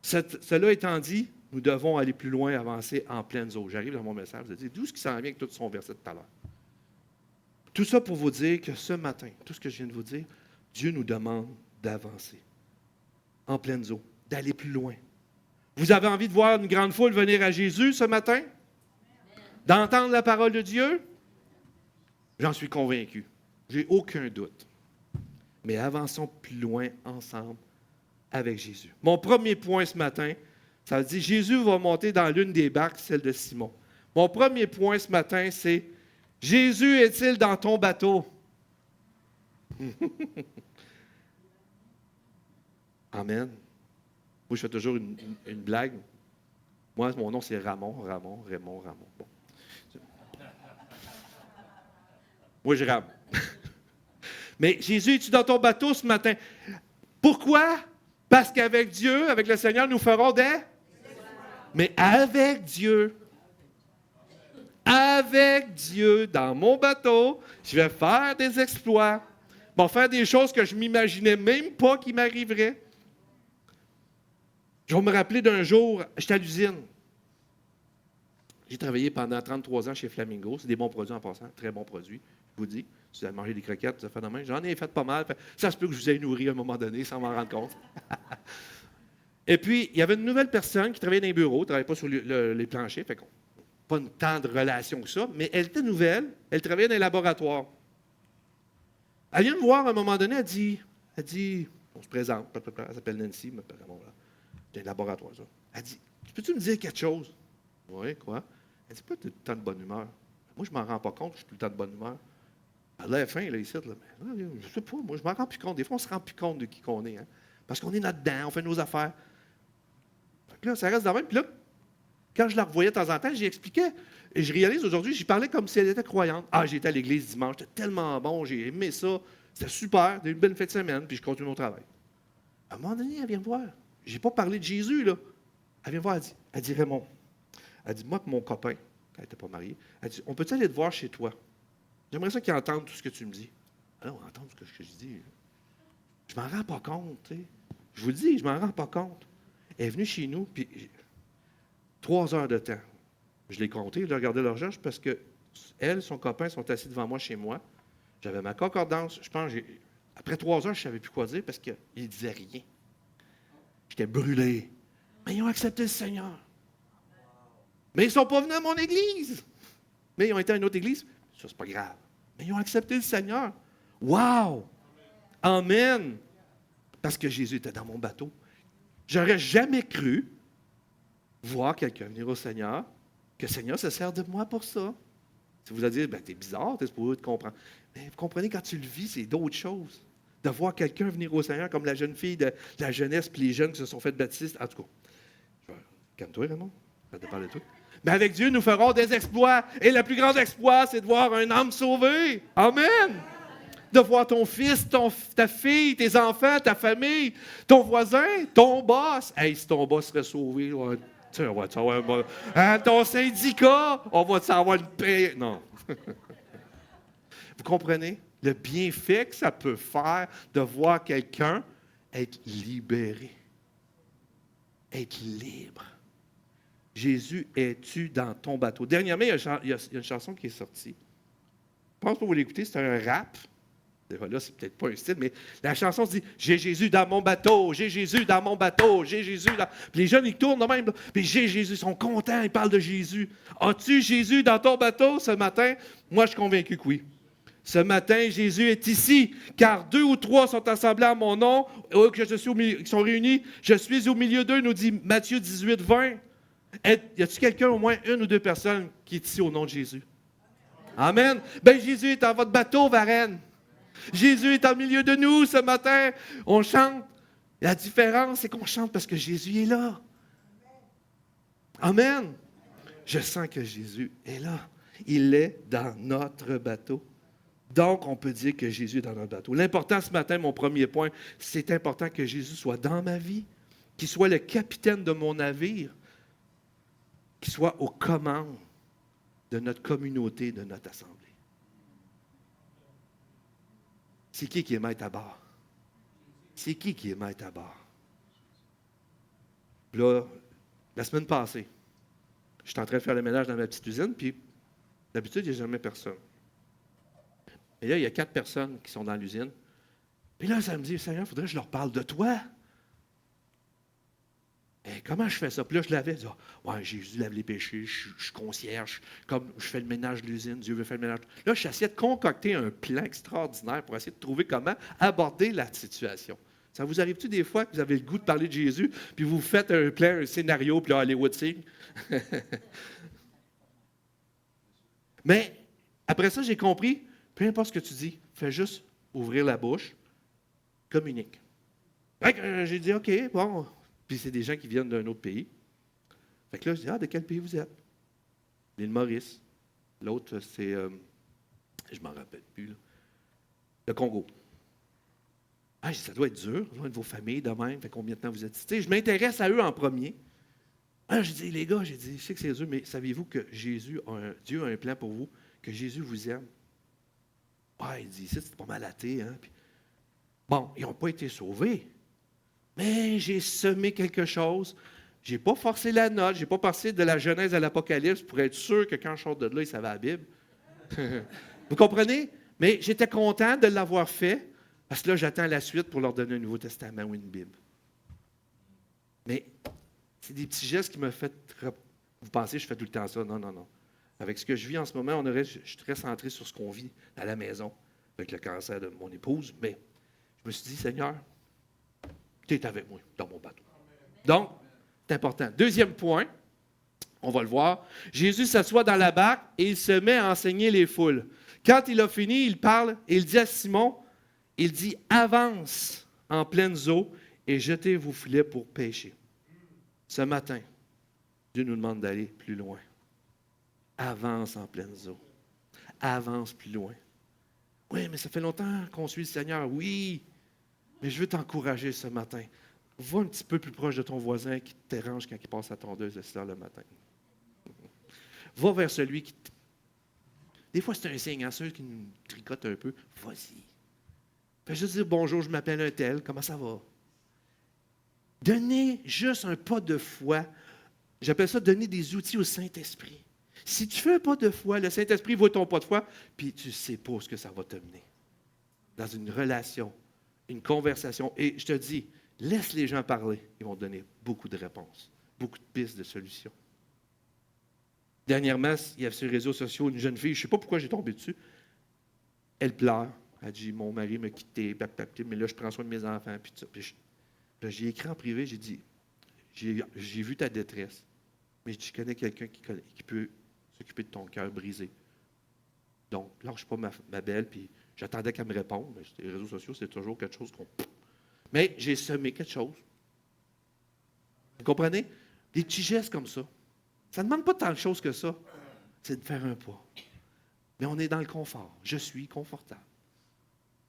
Speaker 1: Cela étant dit, nous devons aller plus loin, avancer en pleines eaux. J'arrive dans mon message, vous dites, d'où ce qui s'en vient avec tout son verset tout à l'heure? Tout ça pour vous dire que ce matin, tout ce que je viens de vous dire, Dieu nous demande d'avancer en pleines eaux, d'aller plus loin. Vous avez envie de voir une grande foule venir à Jésus ce matin? D'entendre la parole de Dieu? J'en suis convaincu. J'ai aucun doute. Mais avançons plus loin ensemble avec Jésus. Mon premier point ce matin, ça veut dire Jésus va monter dans l'une des barques, celle de Simon. Mon premier point ce matin, c'est Jésus est-il dans ton bateau? Amen. Moi, je fais toujours une blague. Moi, mon nom, c'est Raymond. Bon. Moi, je rame. Mais Jésus, es-tu dans ton bateau ce matin? Pourquoi? Parce qu'avec Dieu, avec le Seigneur, nous ferons des... Mais avec Dieu, Avec Dieu dans mon bateau, je vais faire des exploits. Je vais faire des choses que je ne m'imaginais même pas qui m'arriveraient. Je vais me rappeler d'un jour, j'étais à l'usine. J'ai travaillé pendant 33 ans chez Flamingo. C'est des bons produits en passant, très bons produits, je vous dis. Si vous avez mangé des croquettes, ça fait de même. J'en ai fait pas mal. Ça se peut que je vous ai nourri à un moment donné sans m'en rendre compte. Et puis, il y avait une nouvelle personne qui travaillait dans les bureaux, ne travaillait pas sur les planchers, fait qu'on pas tant de relation que ça, mais elle était nouvelle, elle travaillait dans les laboratoires. Elle vient me voir à un moment donné, elle dit, on se présente, elle s'appelle Nancy, mais bon, là, c'est un laboratoire, ça. Elle dit, peux-tu me dire quelque chose? Oui, quoi? Elle dit, pas tout le temps de bonne humeur. Moi, je ne m'en rends pas compte, je suis tout le temps de bonne humeur. Elle a l'air fin, là, ici, là, mais je sais pas, moi, je ne m'en rends plus compte. Des fois, on ne se rend plus compte de qui qu'on est, hein, parce qu'on est là-dedans, on fait nos affaires. Fait que là, ça reste dans le même. Puis là, quand je la revoyais de temps en temps, j'y expliquais. Et je réalise aujourd'hui, j'y parlais comme si elle était croyante. Ah, j'étais à l'église dimanche, c'était tellement bon, j'ai aimé ça. C'était super, j'ai eu une belle fin de semaine, puis je continue mon travail. À un moment donné, elle vient me voir. Je n'ai pas parlé de Jésus, là. Elle vient me voir, elle dit Raymond, elle dit, moi et mon copain, quand elle n'était pas mariée, elle dit, on peut-tu aller te voir chez toi? J'aimerais ça qu'ils entendent tout ce que tu me dis. Alors, entendre ce que je dis. Je m'en rends pas compte, tu sais. Je vous le dis, je m'en rends pas compte. Elle est venue chez nous, puis 3 heures de temps. Je l'ai compté, j'ai regardé leur recherche parce que elle, son copain sont assis devant moi chez moi. J'avais ma concordance. Je pense, après 3 heures, je ne savais plus quoi dire parce qu'ils ne disaient rien. J'étais brûlé. Mais ils ont accepté le Seigneur. Mais ils ne sont pas venus à mon église. Mais ils ont été à une autre église. Ça, c'est pas grave. Mais ils ont accepté le Seigneur. Wow! Amen! Parce que Jésus était dans mon bateau. J'aurais jamais cru voir quelqu'un venir au Seigneur, que le Seigneur se sert de moi pour ça. Si vous allez dire, ben, t'es bizarre, t'es supposé te comprendre. Mais vous comprenez, quand tu le vis, c'est d'autres choses. De voir quelqu'un venir au Seigneur, comme la jeune fille de la jeunesse, puis les jeunes qui se sont fait baptistes. En tout cas, calme-toi, Raymond. Ça te parle de toi. Mais avec Dieu, nous ferons des exploits. Et le plus grand exploit, c'est de voir un âme sauvée. Amen! De voir ton fils, ta fille, tes enfants, ta famille, ton voisin, ton boss. Hey, si ton boss serait sauvé, on va savoir, ton syndicat, on va savoir une paix. Non. Vous comprenez? Le bienfait que ça peut faire de voir quelqu'un être libéré, être libre. Jésus, es-tu dans ton bateau? Dernièrement, il y a une chanson qui est sortie. Je pense que vous l'écoutez, c'est un rap. Là, c'est peut-être pas un style, mais la chanson se dit « J'ai Jésus dans mon bateau, j'ai Jésus dans mon bateau, j'ai Jésus dans... » Puis les jeunes, ils tournent de même, là. Puis « J'ai Jésus », ils sont contents, ils parlent de Jésus. « As-tu Jésus dans ton bateau ce matin? » Moi, je suis convaincu que oui. Ce matin, Jésus est ici, car 2 ou 3 sont assemblés à mon nom, que je suis ils sont réunis, je suis au milieu d'eux, nous dit Matthieu 18, 20. Y a-t-il quelqu'un, au moins 1 ou 2 personnes, qui est ici au nom de Jésus? Amen. Ben Jésus est dans votre bateau, Varenne. Jésus est au milieu de nous ce matin. On chante. La différence, c'est qu'on chante parce que Jésus est là. Amen. Je sens que Jésus est là. Il est dans notre bateau. Donc, on peut dire que Jésus est dans notre bateau. L'important ce matin, mon premier point, c'est important que Jésus soit dans ma vie, qu'il soit le capitaine de mon navire, qu'il soit aux commandes de notre communauté, de notre assemblée. C'est qui est maître à bord? C'est qui est maître à bord? Puis là, la semaine passée, j'étais en train de faire le ménage dans ma petite usine, puis d'habitude, il n'y a jamais personne. Et là, il y a 4 personnes qui sont dans l'usine. Puis là, ça me dit, Seigneur, il faudrait que je leur parle de toi. Et comment je fais ça? Puis là, je l'avais dit, ouais, Jésus lave les péchés, je suis concierge, comme je fais le ménage de l'usine, Dieu veut faire le ménage. Là, j'essayais de concocter un plan extraordinaire pour essayer de trouver comment aborder la situation. Ça vous arrive-tu des fois que vous avez le goût de parler de Jésus, puis vous faites un plan, un scénario, puis là, Hollywood signe? Mais après ça, j'ai compris, peu importe ce que tu dis, fais juste ouvrir la bouche, communique. J'ai dit, OK, bon. Puis c'est des gens qui viennent d'un autre pays. Fait que là, je dis, de quel pays vous êtes? L'île Maurice. L'autre, c'est, je ne m'en rappelle plus, là. Le Congo. Ça doit être dur, loin de vos familles de même. Fait combien de temps vous êtes ici? Je m'intéresse à eux en premier. Ah, j'ai dit, les gars, j'ai dit, je sais que c'est eux, mais saviez-vous que Dieu a un plan pour vous, que Jésus vous aime? Ah, il dit, ça, c'est pas mal athée, hein? Puis, bon, ils n'ont pas été sauvés, mais j'ai semé quelque chose. Je n'ai pas forcé la note, je n'ai pas passé de la Genèse à l'Apocalypse pour être sûr que quand je sors de là, ils savaient la Bible. Vous comprenez? Mais j'étais content de l'avoir fait, parce que là, j'attends la suite pour leur donner un Nouveau Testament ou une Bible. Mais c'est des petits gestes qui me font... Vous pensez que je fais tout le temps ça? Non, non, non. Avec ce que je vis en ce moment, je suis très centré sur ce qu'on vit à la maison, avec le cancer de mon épouse, mais je me suis dit, Seigneur, tu es avec moi dans mon bateau. Donc, c'est important. Deuxième point, on va le voir. Jésus s'assoit dans la barque et il se met à enseigner les foules. Quand il a fini, il parle et il dit à Simon, il dit, avance en pleines eaux et jetez vos filets pour pêcher. Ce matin, Dieu nous demande d'aller plus loin. Avance en pleines eaux. Avance plus loin. Oui, mais ça fait longtemps qu'on suit le Seigneur. Oui, mais je veux t'encourager ce matin. Va un petit peu plus proche de ton voisin qui te dérange quand il passe à tondeuse de 6 heures le matin. Va vers celui qui... Des fois, c'est un signe, hein, ceux qui nous tricotent un peu. Vas-y. Fais juste dire bonjour, je m'appelle un tel, comment ça va? Donnez juste un pas de foi. J'appelle ça donner des outils au Saint-Esprit. Si tu fais un pas de foi, le Saint-Esprit voit ton pas de foi, puis tu ne sais pas ce que ça va te mener. Dans une relation, une conversation. Et je te dis, laisse les gens parler. Ils vont te donner beaucoup de réponses, beaucoup de pistes de solutions. Dernièrement, il y a sur les réseaux sociaux une jeune fille, je ne sais pas pourquoi j'ai tombé dessus. Elle pleure. Elle dit, mon mari m'a quitté, mais là, je prends soin de mes enfants. Puis ça. Puis là, j'ai écrit en privé, j'ai dit, j'ai vu ta détresse, mais je connais quelqu'un qui peut s'occuper de ton cœur brisé. Donc, lâche pas ma belle, puis j'attendais qu'elle me réponde. Mais les réseaux sociaux, c'est toujours quelque chose qu'on... Mais j'ai semé quelque chose. Vous comprenez? Des petits gestes comme ça. Ça ne demande pas tant de choses que ça. C'est de faire un pas. Mais on est dans le confort. Je suis confortable.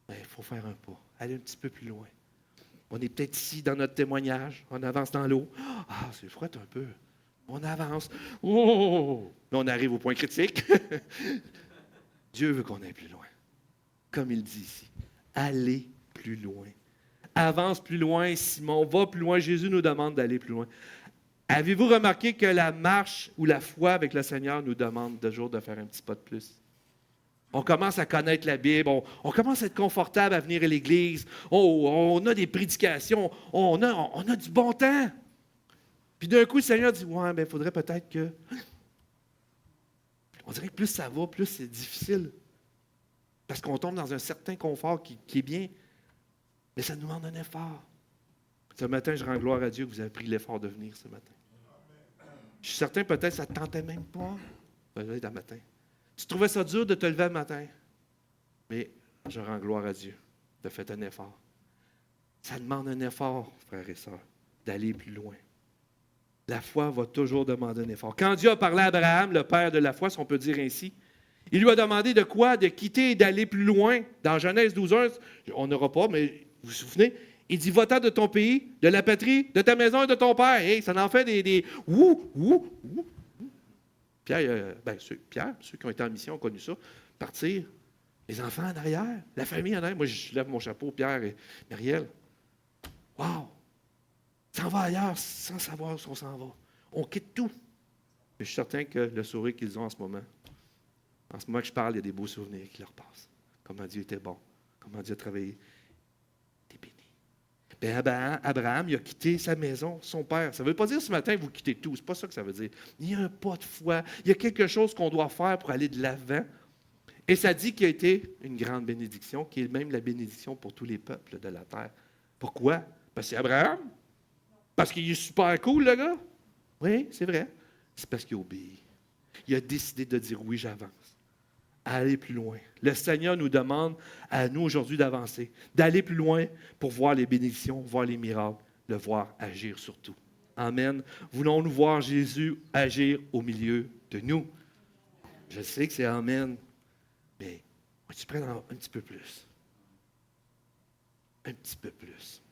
Speaker 1: Mais il faut faire un pas. Aller un petit peu plus loin. On est peut-être ici dans notre témoignage. On avance dans l'eau. Ah, c'est froid un peu. On avance. Oh! Là, on arrive au point critique. Dieu veut qu'on aille plus loin. Comme il dit ici. Allez plus loin. Avance plus loin, Simon. Va plus loin. Jésus nous demande d'aller plus loin. Avez-vous remarqué que la marche ou la foi avec le Seigneur nous demande toujours de faire un petit pas de plus? On commence à connaître la Bible, on commence à être confortable à venir à l'Église, on a des prédications, on a du bon temps. Puis d'un coup, le Seigneur dit, ouais, mais il faudrait peut-être que... On dirait que plus ça va, plus c'est difficile. Parce qu'on tombe dans un certain confort qui est bien, mais ça nous demande un effort. Ce matin, je rends gloire à Dieu que vous avez pris l'effort de venir ce matin. Je suis certain, peut-être, que ça ne te tentait même pas de lever le matin. Tu trouvais ça dur de te lever le matin. Mais je rends gloire à Dieu de faire un effort. Ça demande un effort, frères et sœurs, d'aller plus loin. La foi va toujours demander un effort. Quand Dieu a parlé à Abraham, le père de la foi, si on peut dire ainsi, il lui a demandé de quoi? De quitter et d'aller plus loin. Dans Genèse 12:1, on n'aura pas, mais vous vous souvenez? Il dit, va-t'en de ton pays, de la patrie, de ta maison et de ton père. Hey, ça en fait des Pierre, ceux qui ont été en mission ont connu ça. Partir, les enfants en arrière, la famille en arrière. Moi, je lève mon chapeau, Pierre et Marielle. Wow! S'en va ailleurs sans savoir où on s'en va. On quitte tout. Mais je suis certain que le sourire qu'ils ont en ce moment que je parle, il y a des beaux souvenirs qui leur passent. Comment Dieu était bon, comment Dieu a travaillé. T'es béni. Bien, Abraham, il a quitté sa maison, son père. Ça ne veut pas dire ce matin, vous quittez tout. Ce n'est pas ça que ça veut dire. Il y a un pas de foi. Il y a quelque chose qu'on doit faire pour aller de l'avant. Et ça dit qu'il a été une grande bénédiction, qui est même la bénédiction pour tous les peuples de la terre. Pourquoi? Parce que c'est Abraham? Parce qu'il est super cool, le gars? Oui, c'est vrai. C'est parce qu'il obéit. Il a décidé de dire oui, j'avance. À aller plus loin. Le Seigneur nous demande à nous aujourd'hui d'avancer, d'aller plus loin pour voir les bénédictions, voir les miracles, le voir agir surtout. Amen. Voulons-nous voir Jésus agir au milieu de nous? Je sais que c'est Amen, mais tu prends un petit peu plus. Un petit peu plus.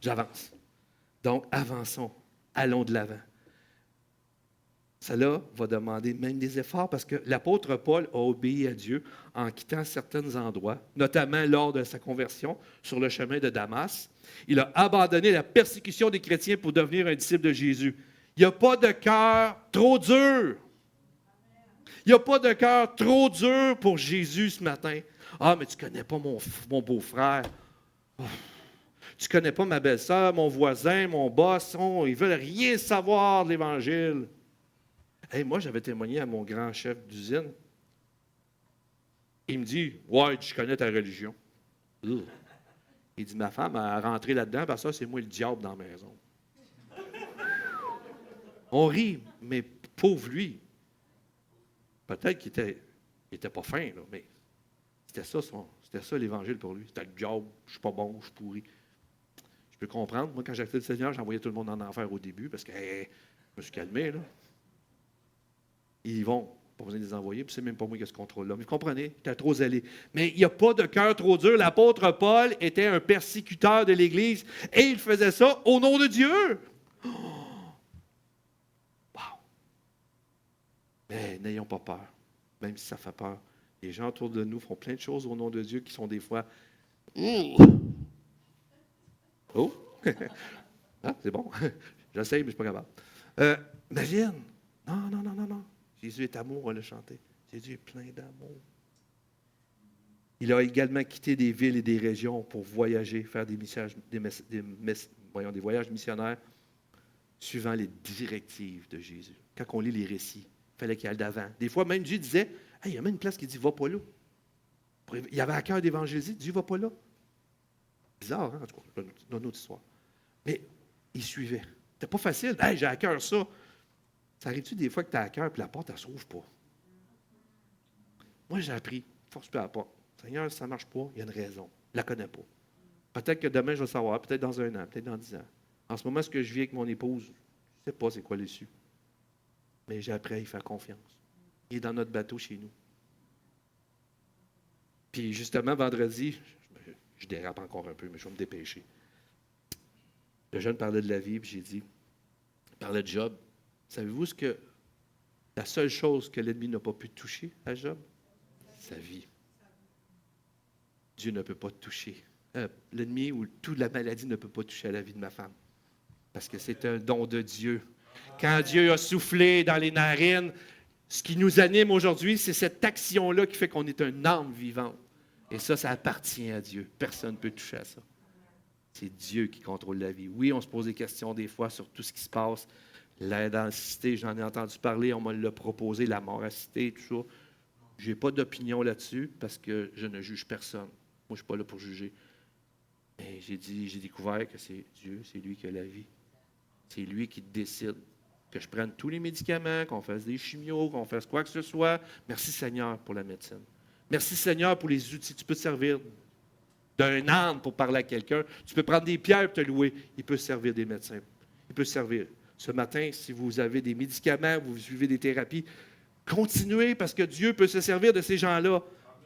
Speaker 1: J'avance. Donc, avançons. Allons de l'avant. Cela va demander même des efforts parce que l'apôtre Paul a obéi à Dieu en quittant certains endroits, notamment lors de sa conversion sur le chemin de Damas. Il a abandonné la persécution des chrétiens pour devenir un disciple de Jésus. Il n'y a pas de cœur trop dur. Il n'y a pas de cœur trop dur pour Jésus ce matin. Ah, mais tu ne connais pas mon beau-frère. Oh, tu ne connais pas ma belle-sœur, mon voisin, mon boss. Oh, ils ne veulent rien savoir de l'Évangile. Hey, moi, j'avais témoigné à mon grand chef d'usine. Il me dit, ouais, je connais ta religion. Ugh. Il dit, ma femme a rentré là-dedans, parce que ça, c'est moi le diable dans la maison. On rit, mais pauvre lui. Peut-être qu'il était pas fin, là, mais c'était ça l'Évangile pour lui. C'était le diable, je suis pas bon, je suis pourri. Je peux comprendre. Moi, quand j'ai accepté le Seigneur, j'envoyais tout le monde en enfer au début, parce que je me suis calmé, là. Ils vont, pas besoin de les envoyer, puis c'est même pas moi qui ai ce contrôle-là. Mais vous comprenez, j'étais trop zélé. Mais il n'y a pas de cœur trop dur. L'apôtre Paul était un persécuteur de l'Église et il faisait ça au nom de Dieu. Oh! Wow! Mais n'ayons pas peur, même si ça fait peur. Les gens autour de nous font plein de choses au nom de Dieu qui sont des fois... Oh! Ah, c'est bon. J'essaye, mais je ne suis pas capable. Imagine. Non. Jésus est amour, on l'a chanté. Jésus est plein d'amour. Il a également quitté des villes et des régions pour voyager, faire des voyages missionnaires suivant les directives de Jésus. Quand on lit les récits, il fallait qu'il aille d'avant. Des fois, même Dieu disait, hey, il y a même une place qui dit, va pas là. Il avait à cœur d'évangéliser, Dieu va pas là. Bizarre, hein, en tout cas, dans notre histoire. Mais il suivait. C'était pas facile. Hey, j'ai à cœur ça. Ça arrive-tu des fois que tu as à cœur et la porte, elle ne s'ouvre pas? Moi, j'ai appris, force peu à la porte. Seigneur, si ça ne marche pas, il y a une raison. Je ne la connais pas. Peut-être que demain, je vais savoir, peut-être dans 1 an, peut-être dans 10 ans. En ce moment, ce que je vis avec mon épouse, je ne sais pas c'est quoi l'issue. Mais j'ai appris à y faire confiance. Il est dans notre bateau chez nous. Puis justement, vendredi, je dérape encore un peu, mais je vais me dépêcher. Le jeune parlait de la vie, puis j'ai dit, il parlait de Job. Savez-vous ce que la seule chose que l'ennemi n'a pas pu toucher à Job? Sa vie. Dieu ne peut pas toucher. L'ennemi ou toute la maladie ne peut pas toucher à la vie de ma femme. Parce que c'est un don de Dieu. Quand Dieu a soufflé dans les narines, ce qui nous anime aujourd'hui, c'est cette action-là qui fait qu'on est une âme vivante. Et ça appartient à Dieu. Personne ne peut toucher à ça. C'est Dieu qui contrôle la vie. Oui, on se pose des questions des fois sur tout ce qui se passe. La densité, j'en ai entendu parler, on me l'a proposé, la moracité, tout ça. Je n'ai pas d'opinion là-dessus parce que je ne juge personne. Moi, je ne suis pas là pour juger. Mais j'ai découvert que c'est Dieu, c'est lui qui a la vie. C'est lui qui décide. Que je prenne tous les médicaments, qu'on fasse des chimios, qu'on fasse quoi que ce soit. Merci Seigneur pour la médecine. Merci Seigneur pour les outils. Tu peux te servir d'un âne pour parler à quelqu'un. Tu peux prendre des pierres pour te louer. Il peut servir des médecins. Il peut servir. Ce matin, si vous avez des médicaments, vous suivez des thérapies, continuez parce que Dieu peut se servir de ces gens-là.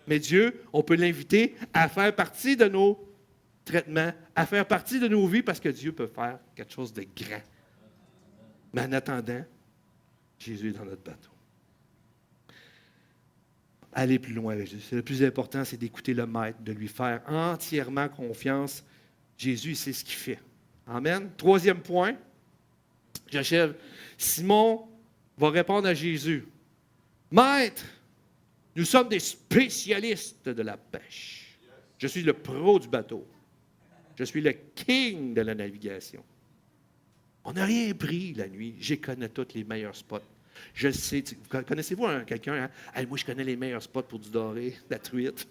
Speaker 1: Mais Dieu, on peut l'inviter à faire partie de nos traitements, à faire partie de nos vies parce que Dieu peut faire quelque chose de grand. Mais en attendant, Jésus est dans notre bateau. Aller plus loin avec Jésus. Le plus important, c'est d'écouter le Maître, de lui faire entièrement confiance. Jésus, il sait ce qu'il fait. Amen. 3e point. J'achève. Simon va répondre à Jésus. Maître, nous sommes des spécialistes de la pêche. Je suis le pro du bateau. Je suis le king de la navigation. On n'a rien pris la nuit. Je connais tous les meilleurs spots. Je sais. Connaissez-vous quelqu'un? Hein? Hey, moi, je connais les meilleurs spots pour du doré, de la truite.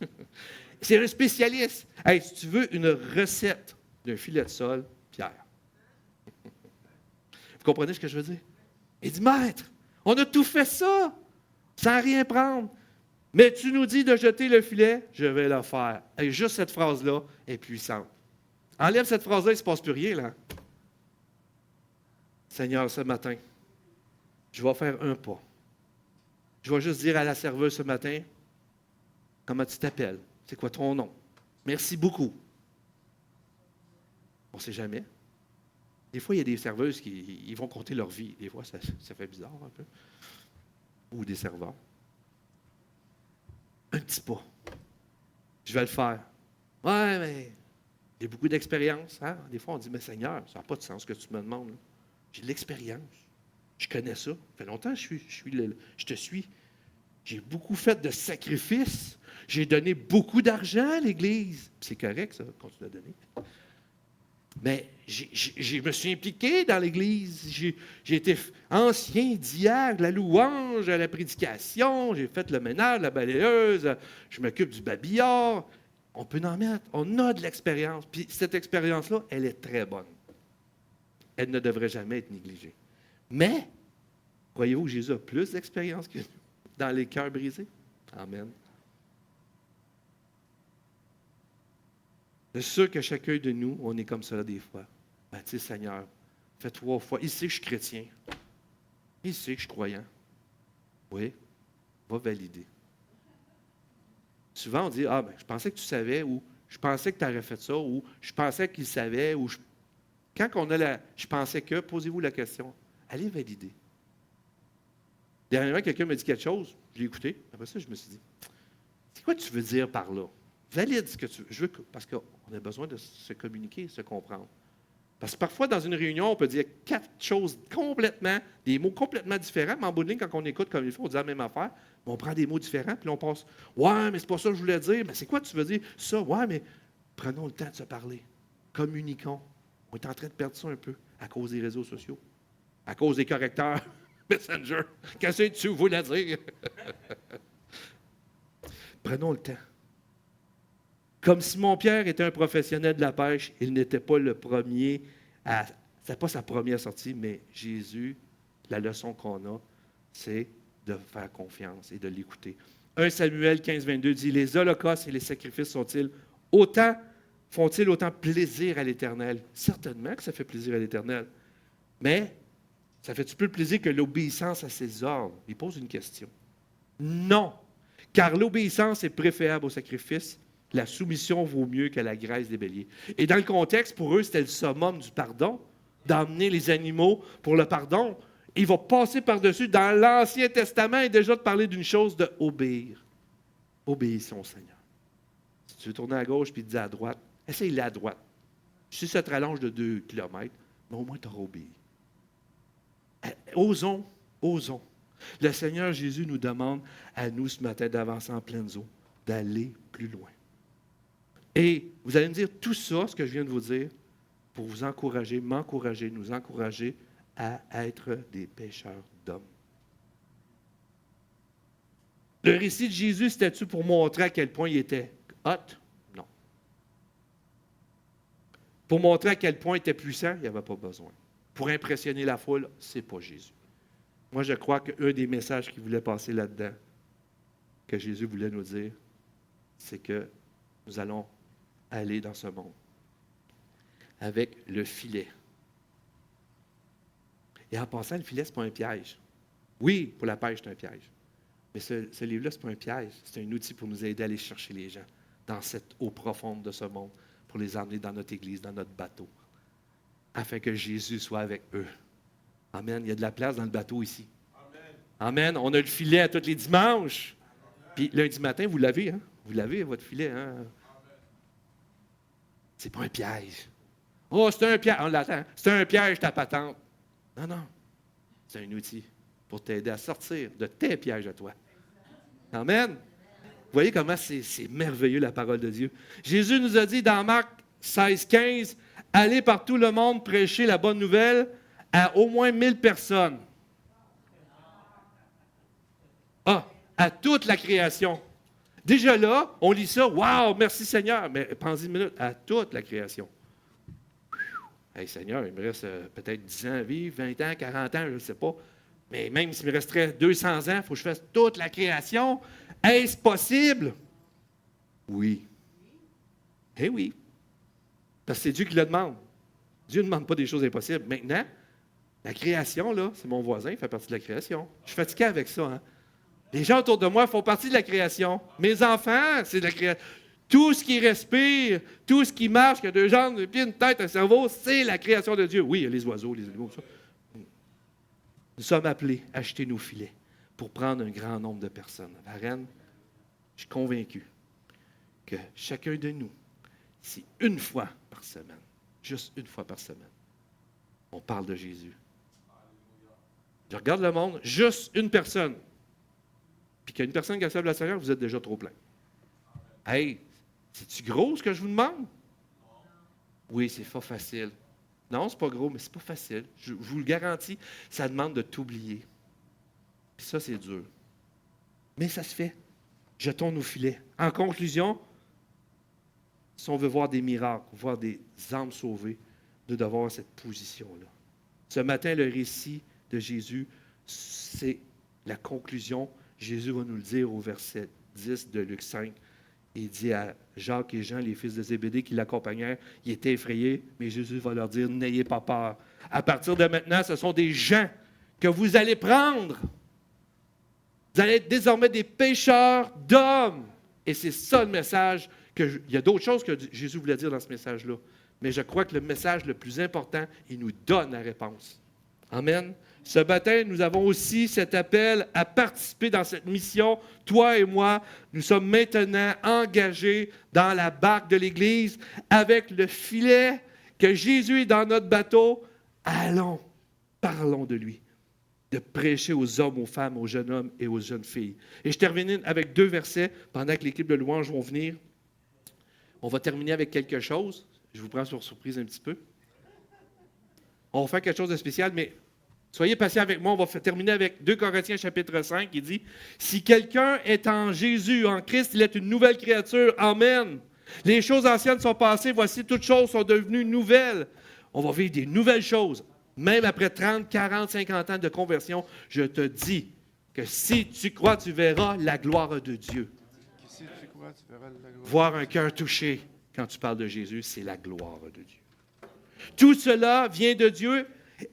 Speaker 1: C'est un spécialiste. Hey, si tu veux une recette d'un filet de sole, Pierre. Vous comprenez ce que je veux dire? Il dit, Maître, on a tout fait ça, sans rien prendre. Mais tu nous dis de jeter le filet, je vais le faire. Et juste cette phrase-là est puissante. Enlève cette phrase-là, il ne se passe plus rien, là. Seigneur, ce matin, je vais faire un pas. Je vais juste dire à la serveuse ce matin, comment tu t'appelles? C'est quoi ton nom? Merci beaucoup. On ne sait jamais. Des fois, il y a des serveuses qui ils vont compter leur vie. Des fois, ça fait bizarre un peu. Ou des serveurs. Un petit pas. Je vais le faire. Ouais, mais j'ai beaucoup d'expérience. Hein? Des fois, on dit, mais Seigneur, ça n'a pas de sens ce que tu me demandes. Là. J'ai de l'expérience. Je connais ça. Ça fait longtemps que je te suis. J'ai beaucoup fait de sacrifices. J'ai donné beaucoup d'argent à l'Église. C'est correct, ça, continue à donner. Mais je me suis impliqué dans l'Église. J'ai été ancien diacre, la louange, à la prédication. J'ai fait le ménage, la balayeuse. Je m'occupe du babillard. On peut en mettre. On a de l'expérience. Puis cette expérience-là, elle est très bonne. Elle ne devrait jamais être négligée. Mais, croyez-vous que Jésus a plus d'expérience que nous dans les cœurs brisés? Amen. C'est sûr que chacun de nous, on est comme cela des fois. Ben, tu sais, Seigneur, fait 3 fois. Il sait que je suis chrétien. Il sait que je suis croyant. Oui, va valider. Souvent, on dit, ah, ben, je pensais que tu savais, ou je pensais que tu aurais fait ça, ou je pensais qu'il savait, ou quand on a je pensais que, posez-vous la question, allez valider. Dernièrement, quelqu'un m'a dit quelque chose, je l'ai écouté, après ça, je me suis dit, c'est quoi tu veux dire par là? Valide ce que tu veux, parce qu'on a besoin de se communiquer, se comprendre. Parce que parfois, dans une réunion, on peut dire 4 choses complètement, des mots complètement différents, mais en bout de ligne, quand on écoute comme il faut, on dit la même affaire, mais on prend des mots différents, puis là, on passe, ouais, mais c'est pas ça que je voulais dire, mais c'est quoi tu veux dire? Ça, ouais, mais prenons le temps de se parler. Communiquons. On est en train de perdre ça un peu à cause des réseaux sociaux, à cause des correcteurs Messenger. Qu'est-ce que tu voulais dire? Prenons le temps. Comme Simon-Pierre était un professionnel de la pêche, il n'était pas le premier c'était pas sa première sortie, mais Jésus, la leçon qu'on a, c'est de faire confiance et de l'écouter. 1 Samuel 15, 22 dit, les holocaustes et les sacrifices font-ils autant plaisir à l'Éternel? Certainement que ça fait plaisir à l'Éternel. Mais, ça fait-tu plus plaisir que l'obéissance à ses ordres? Il pose une question. Non, car l'obéissance est préférable au sacrifice. La soumission vaut mieux que la graisse des béliers. Et dans le contexte, pour eux, c'était le summum du pardon, d'emmener les animaux pour le pardon. Il va passer par-dessus, dans l'Ancien Testament, et déjà de parler d'une chose, de obéir. Obéissons au Seigneur. Si tu veux tourner à gauche puis te dire à droite, essaye-le à droite. Si ça te rallonge de 2 kilomètres, mais au moins tu auras obéi. Osons. Le Seigneur Jésus nous demande à nous ce matin d'avancer en pleine eau, d'aller plus loin. Et vous allez me dire tout ça, ce que je viens de vous dire, pour vous encourager, m'encourager, nous encourager à être des pêcheurs d'hommes. Le récit de Jésus, c'était-tu pour montrer à quel point il était hot? Non. Pour montrer à quel point il était puissant, il n'y avait pas besoin. Pour impressionner la foule, ce n'est pas Jésus. Moi, je crois qu'un des messages qu'il voulait passer là-dedans, que Jésus voulait nous dire, c'est que nous allons aller dans ce monde avec le filet. Et en passant, le filet, ce n'est pas un piège. Oui, pour la pêche, c'est un piège. Mais ce livre-là, ce n'est pas un piège. C'est un outil pour nous aider à aller chercher les gens dans cette eau profonde de ce monde, pour les emmener dans notre église, dans notre bateau, afin que Jésus soit avec eux. Amen. Il y a de la place dans le bateau ici. Amen. On a le filet à tous les dimanches. Puis lundi matin, vous l'avez, hein? Vous l'avez, votre filet, hein? C'est pas un piège. Oh, c'est un piège. On l'attend. C'est un piège, ta patente. Non. C'est un outil pour t'aider à sortir de tes pièges à toi. Amen. Vous voyez comment c'est merveilleux la parole de Dieu. Jésus nous a dit dans Marc 16, 15, « Allez par tout le monde prêcher la bonne nouvelle à au moins 1000 personnes. » À toute la création. Déjà là, on lit ça, « Wow, merci Seigneur! » Mais pensez une minute, à toute la création. Hey Seigneur, il me reste peut-être 10 ans à vivre, 20 ans, 40 ans, je ne sais pas. Mais même s'il me resterait 200 ans, il faut que je fasse toute la création. Est-ce possible? Oui. Eh oui. Parce que c'est Dieu qui le demande. Dieu ne demande pas des choses impossibles. Maintenant, la création, là, c'est mon voisin, il fait partie de la création. Je suis fatigué avec ça, hein? Les gens autour de moi font partie de la création. Mes enfants, c'est de la création. Tout ce qui respire, tout ce qui marche, qui a deux jambes, deux pieds, une tête, un cerveau, c'est la création de Dieu. Oui, il y a les oiseaux, les animaux, tout ça. Nous sommes appelés à acheter nos filets pour prendre un grand nombre de personnes. Varenne, je suis convaincu que chacun de nous, si une fois par semaine, juste une fois par semaine, on parle de Jésus. Je regarde le monde, juste une personne. Puis qu'il y a une personne qui accepte le Seigneur, vous êtes déjà trop plein. Hey, c'est-tu gros ce que je vous demande? Oui, c'est pas facile. Non, c'est pas gros, mais c'est pas facile. Je vous le garantis, ça demande de t'oublier. Puis ça, c'est dur. Mais ça se fait. Jetons nos filets. En conclusion, si on veut voir des miracles, voir des âmes sauvées, nous devons avoir cette position-là. Ce matin, le récit de Jésus, c'est la conclusion. Jésus va nous le dire au verset 10 de Luc 5. Il dit à Jacques et Jean, les fils de Zébédée qui l'accompagnèrent, ils étaient effrayés, mais Jésus va leur dire, n'ayez pas peur. À partir de maintenant, ce sont des gens que vous allez prendre. Vous allez être désormais des pêcheurs d'hommes. Et c'est ça le message. Il y a d'autres choses que Jésus voulait dire dans ce message-là. Mais je crois que le message le plus important, il nous donne la réponse. Amen. Ce matin, nous avons aussi cet appel à participer dans cette mission. Toi et moi, nous sommes maintenant engagés dans la barque de l'Église avec le filet que Jésus est dans notre bateau. Allons, parlons de lui, de prêcher aux hommes, aux femmes, aux jeunes hommes et aux jeunes filles. Et je termine avec 2 versets pendant que l'équipe de louange vont venir. On va terminer avec quelque chose. Je vous prends sur surprise un petit peu. On va faire quelque chose de spécial, mais soyez patients avec moi. On va terminer avec 2 Corinthiens chapitre 5 qui dit « Si quelqu'un est en Jésus, en Christ, il est une nouvelle créature. Amen. Les choses anciennes sont passées. Voici, toutes choses sont devenues nouvelles. » On va vivre des nouvelles choses. Même après 30, 40, 50 ans de conversion, je te dis que si tu crois, tu verras la gloire de Dieu. Si tu crois, tu verras la gloire. Voir un cœur touché quand tu parles de Jésus, c'est la gloire de Dieu. Tout cela vient de Dieu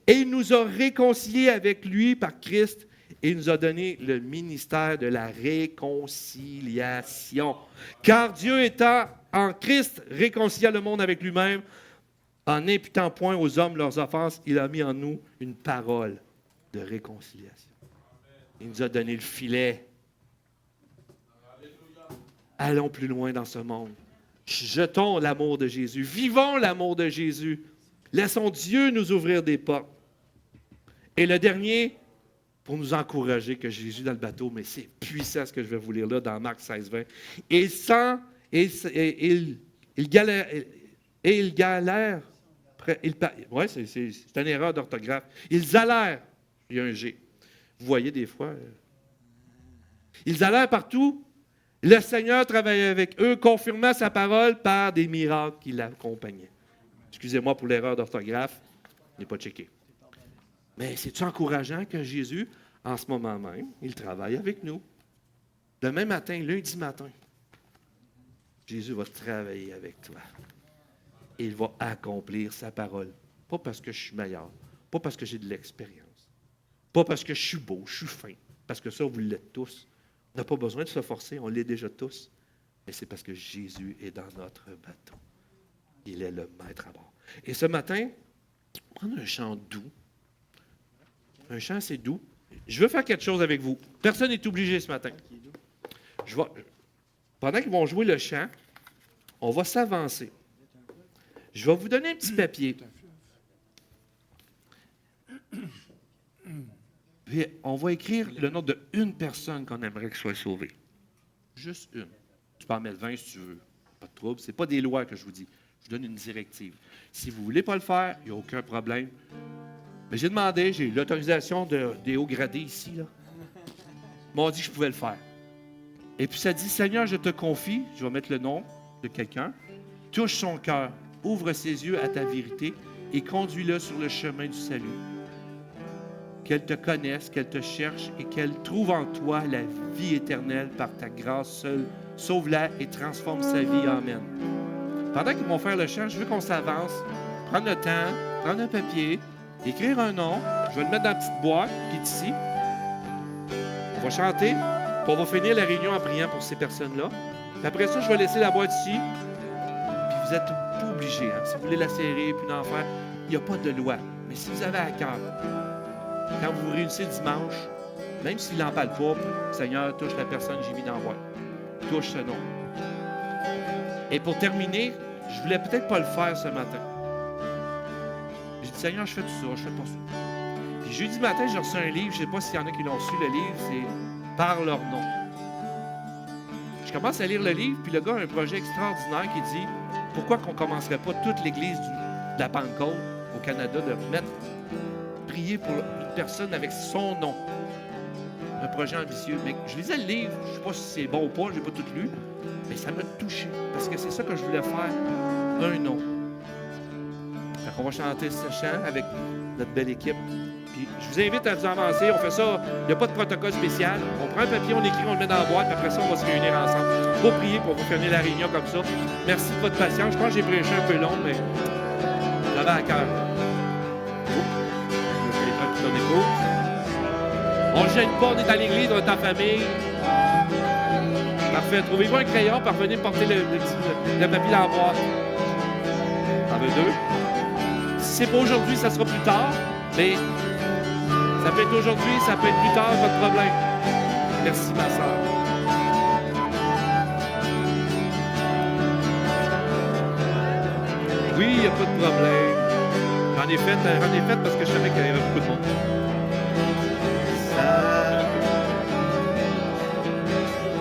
Speaker 1: et il nous a réconciliés avec lui par Christ et il nous a donné le ministère de la réconciliation. Car Dieu étant en Christ réconciliant le monde avec lui-même, en n'imputant point aux hommes leurs offenses, il a mis en nous une parole de réconciliation. Il nous a donné le filet. Allons plus loin dans ce monde. Jetons l'amour de Jésus. Vivons l'amour de Jésus. Laissons Dieu nous ouvrir des portes. Et le dernier, pour nous encourager que Jésus dans le bateau, mais c'est puissant ce que je vais vous lire là dans Marc 16, 20. Et il galère. Oui, c'est une erreur d'orthographe. Ils allèrent. Il y a un G. Vous voyez des fois. Ils allèrent partout. Le Seigneur travaillait avec eux, confirmant sa parole par des miracles qui l'accompagnaient. Excusez-moi pour l'erreur d'orthographe, je n'ai pas checké. Mais c'est-tu encourageant que Jésus, en ce moment même, il travaille avec nous? Demain matin, lundi matin, Jésus va travailler avec toi. Et il va accomplir sa parole. Pas parce que je suis meilleur, pas parce que j'ai de l'expérience, pas parce que je suis beau, je suis fin, parce que ça, vous l'êtes tous. On n'a pas besoin de se forcer, on l'est déjà tous. Mais c'est parce que Jésus est dans notre bateau. Il est le maître à bord. Et ce matin, prendre un chant doux. Un chant assez doux. Je veux faire quelque chose avec vous. Personne n'est obligé ce matin. Pendant qu'ils vont jouer le chant, on va s'avancer. Je vais vous donner un petit papier. Puis on va écrire le nom d'une personne qu'on aimerait qu'elle soit sauvée. Juste une. Tu peux en mettre 20 si tu veux. Pas de trouble. Ce n'est pas des lois que je vous dis. Je vous donne une directive. Si vous ne voulez pas le faire, il n'y a aucun problème. Mais j'ai demandé, j'ai eu l'autorisation des hauts gradés ici. Là. Ils m'ont dit que je pouvais le faire. Et puis ça dit, Seigneur, je te confie, je vais mettre le nom de quelqu'un, touche son cœur, ouvre ses yeux à ta vérité et conduis-le sur le chemin du salut. Qu'elle te connaisse, qu'elle te cherche et qu'elle trouve en toi la vie éternelle par ta grâce seule. Sauve-la et transforme sa vie. Amen. Pendant qu'ils vont faire le chant, je veux qu'on s'avance, prendre le temps, prendre un papier, écrire un nom. Je vais le mettre dans la petite boîte qui est ici. On va chanter, puis on va finir la réunion en priant pour ces personnes-là. Puis après ça, je vais laisser la boîte ici. Puis vous n'êtes pas obligés. Hein? Si vous voulez la serrer puis d'en faire, il n'y a pas de loi. Mais si vous avez à cœur, quand vous vous réunissez dimanche, même s'il n'emballe pas, Seigneur, touche la personne que j'ai mis dans la boîte. Touche ce nom. Et pour terminer, je voulais peut-être pas le faire ce matin. J'ai dit, Seigneur, je fais tout ça, je fais pas ça. Puis jeudi matin, j'ai reçu un livre, je ne sais pas s'il y en a qui l'ont su, le livre, c'est « Par leur nom ». Je commence à lire le livre, puis le gars a un projet extraordinaire qui dit « Pourquoi qu'on ne commencerait pas toute l'Église de la Pentecôte au Canada de prier pour une personne avec son nom ». Un projet ambitieux. Mais je lisais le livre, je ne sais pas si c'est bon ou pas, je n'ai pas tout lu, mais ça m'a touché, parce que c'est ça que je voulais faire, un nom. Fait qu'on va chanter ce chant avec notre belle équipe. Puis je vous invite à vous avancer, on fait ça, il n'y a pas de protocole spécial. On prend un papier, on écrit, on le met dans la boîte, puis après ça, on va se réunir ensemble pour prier, pour vous fermer la réunion comme ça. Merci de votre patience. Je pense que j'ai prêché un peu long, mais j'avais à cœur. On ne gêne pas, on est dans l'église, on est en famille. Parfait. Trouvez-vous un crayon, puis revenez porter le papier dans la boîte. T'en veux deux? Si c'est pas aujourd'hui, ça sera plus tard. Mais ça peut être aujourd'hui, ça peut être plus tard, pas de problème. Merci, ma soeur. Oui, il n'y a pas de problème. J'en ai fait parce que je savais qu'il y avait beaucoup de monde.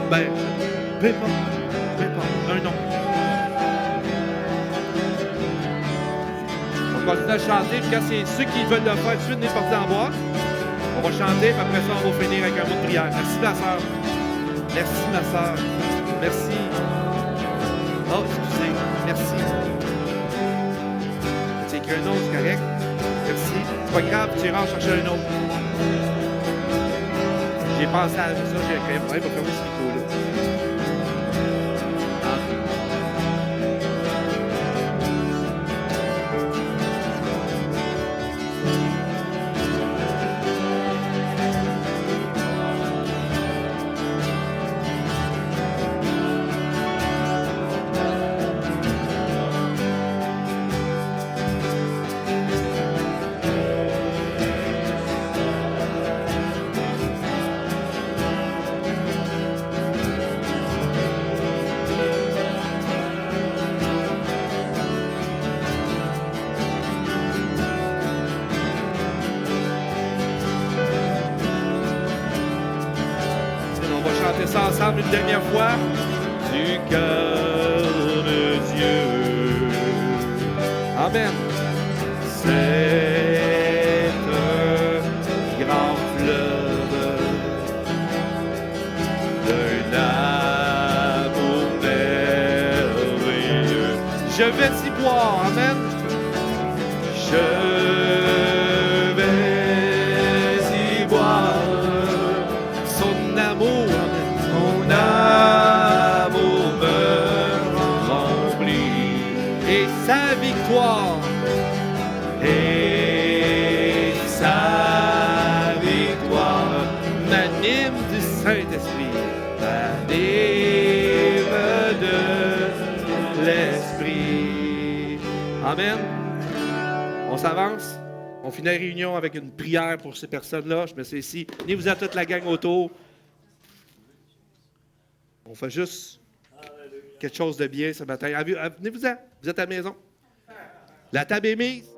Speaker 1: Ben, peu importe, un nom. On continue à chanter, puis quand c'est ceux qui veulent le faire tout de suite, venez porter en boîte. On va chanter, puis après ça, on va finir avec un mot de prière. Merci, ma soeur. Merci, ma soeur. Merci. Oh, excusez. Merci. Tu écrit un autre, c'est correct? Merci. C'est pas grave, tu iras en chercher un autre. J'ai pensé à ça, j'ai quand même. Ouais, il va fermer ce micro-là. Ça ensemble une dernière fois. Du cœur de Dieu. Amen. C'est un grand fleuve d'un amour merveilleux. Je vais y boire. Amen. Je vais y boire son amour. Mon amour me remplit et sa victoire m'anime du Saint-Esprit, m'anime de l'Esprit. Amen. On s'avance. On finit la réunion avec une prière pour ces personnes-là. Je me suis ici. Venez-vous à toute la gang autour. On fait juste quelque chose de bien ce matin. Venez-vous-en. Vous êtes à la maison. La table est mise.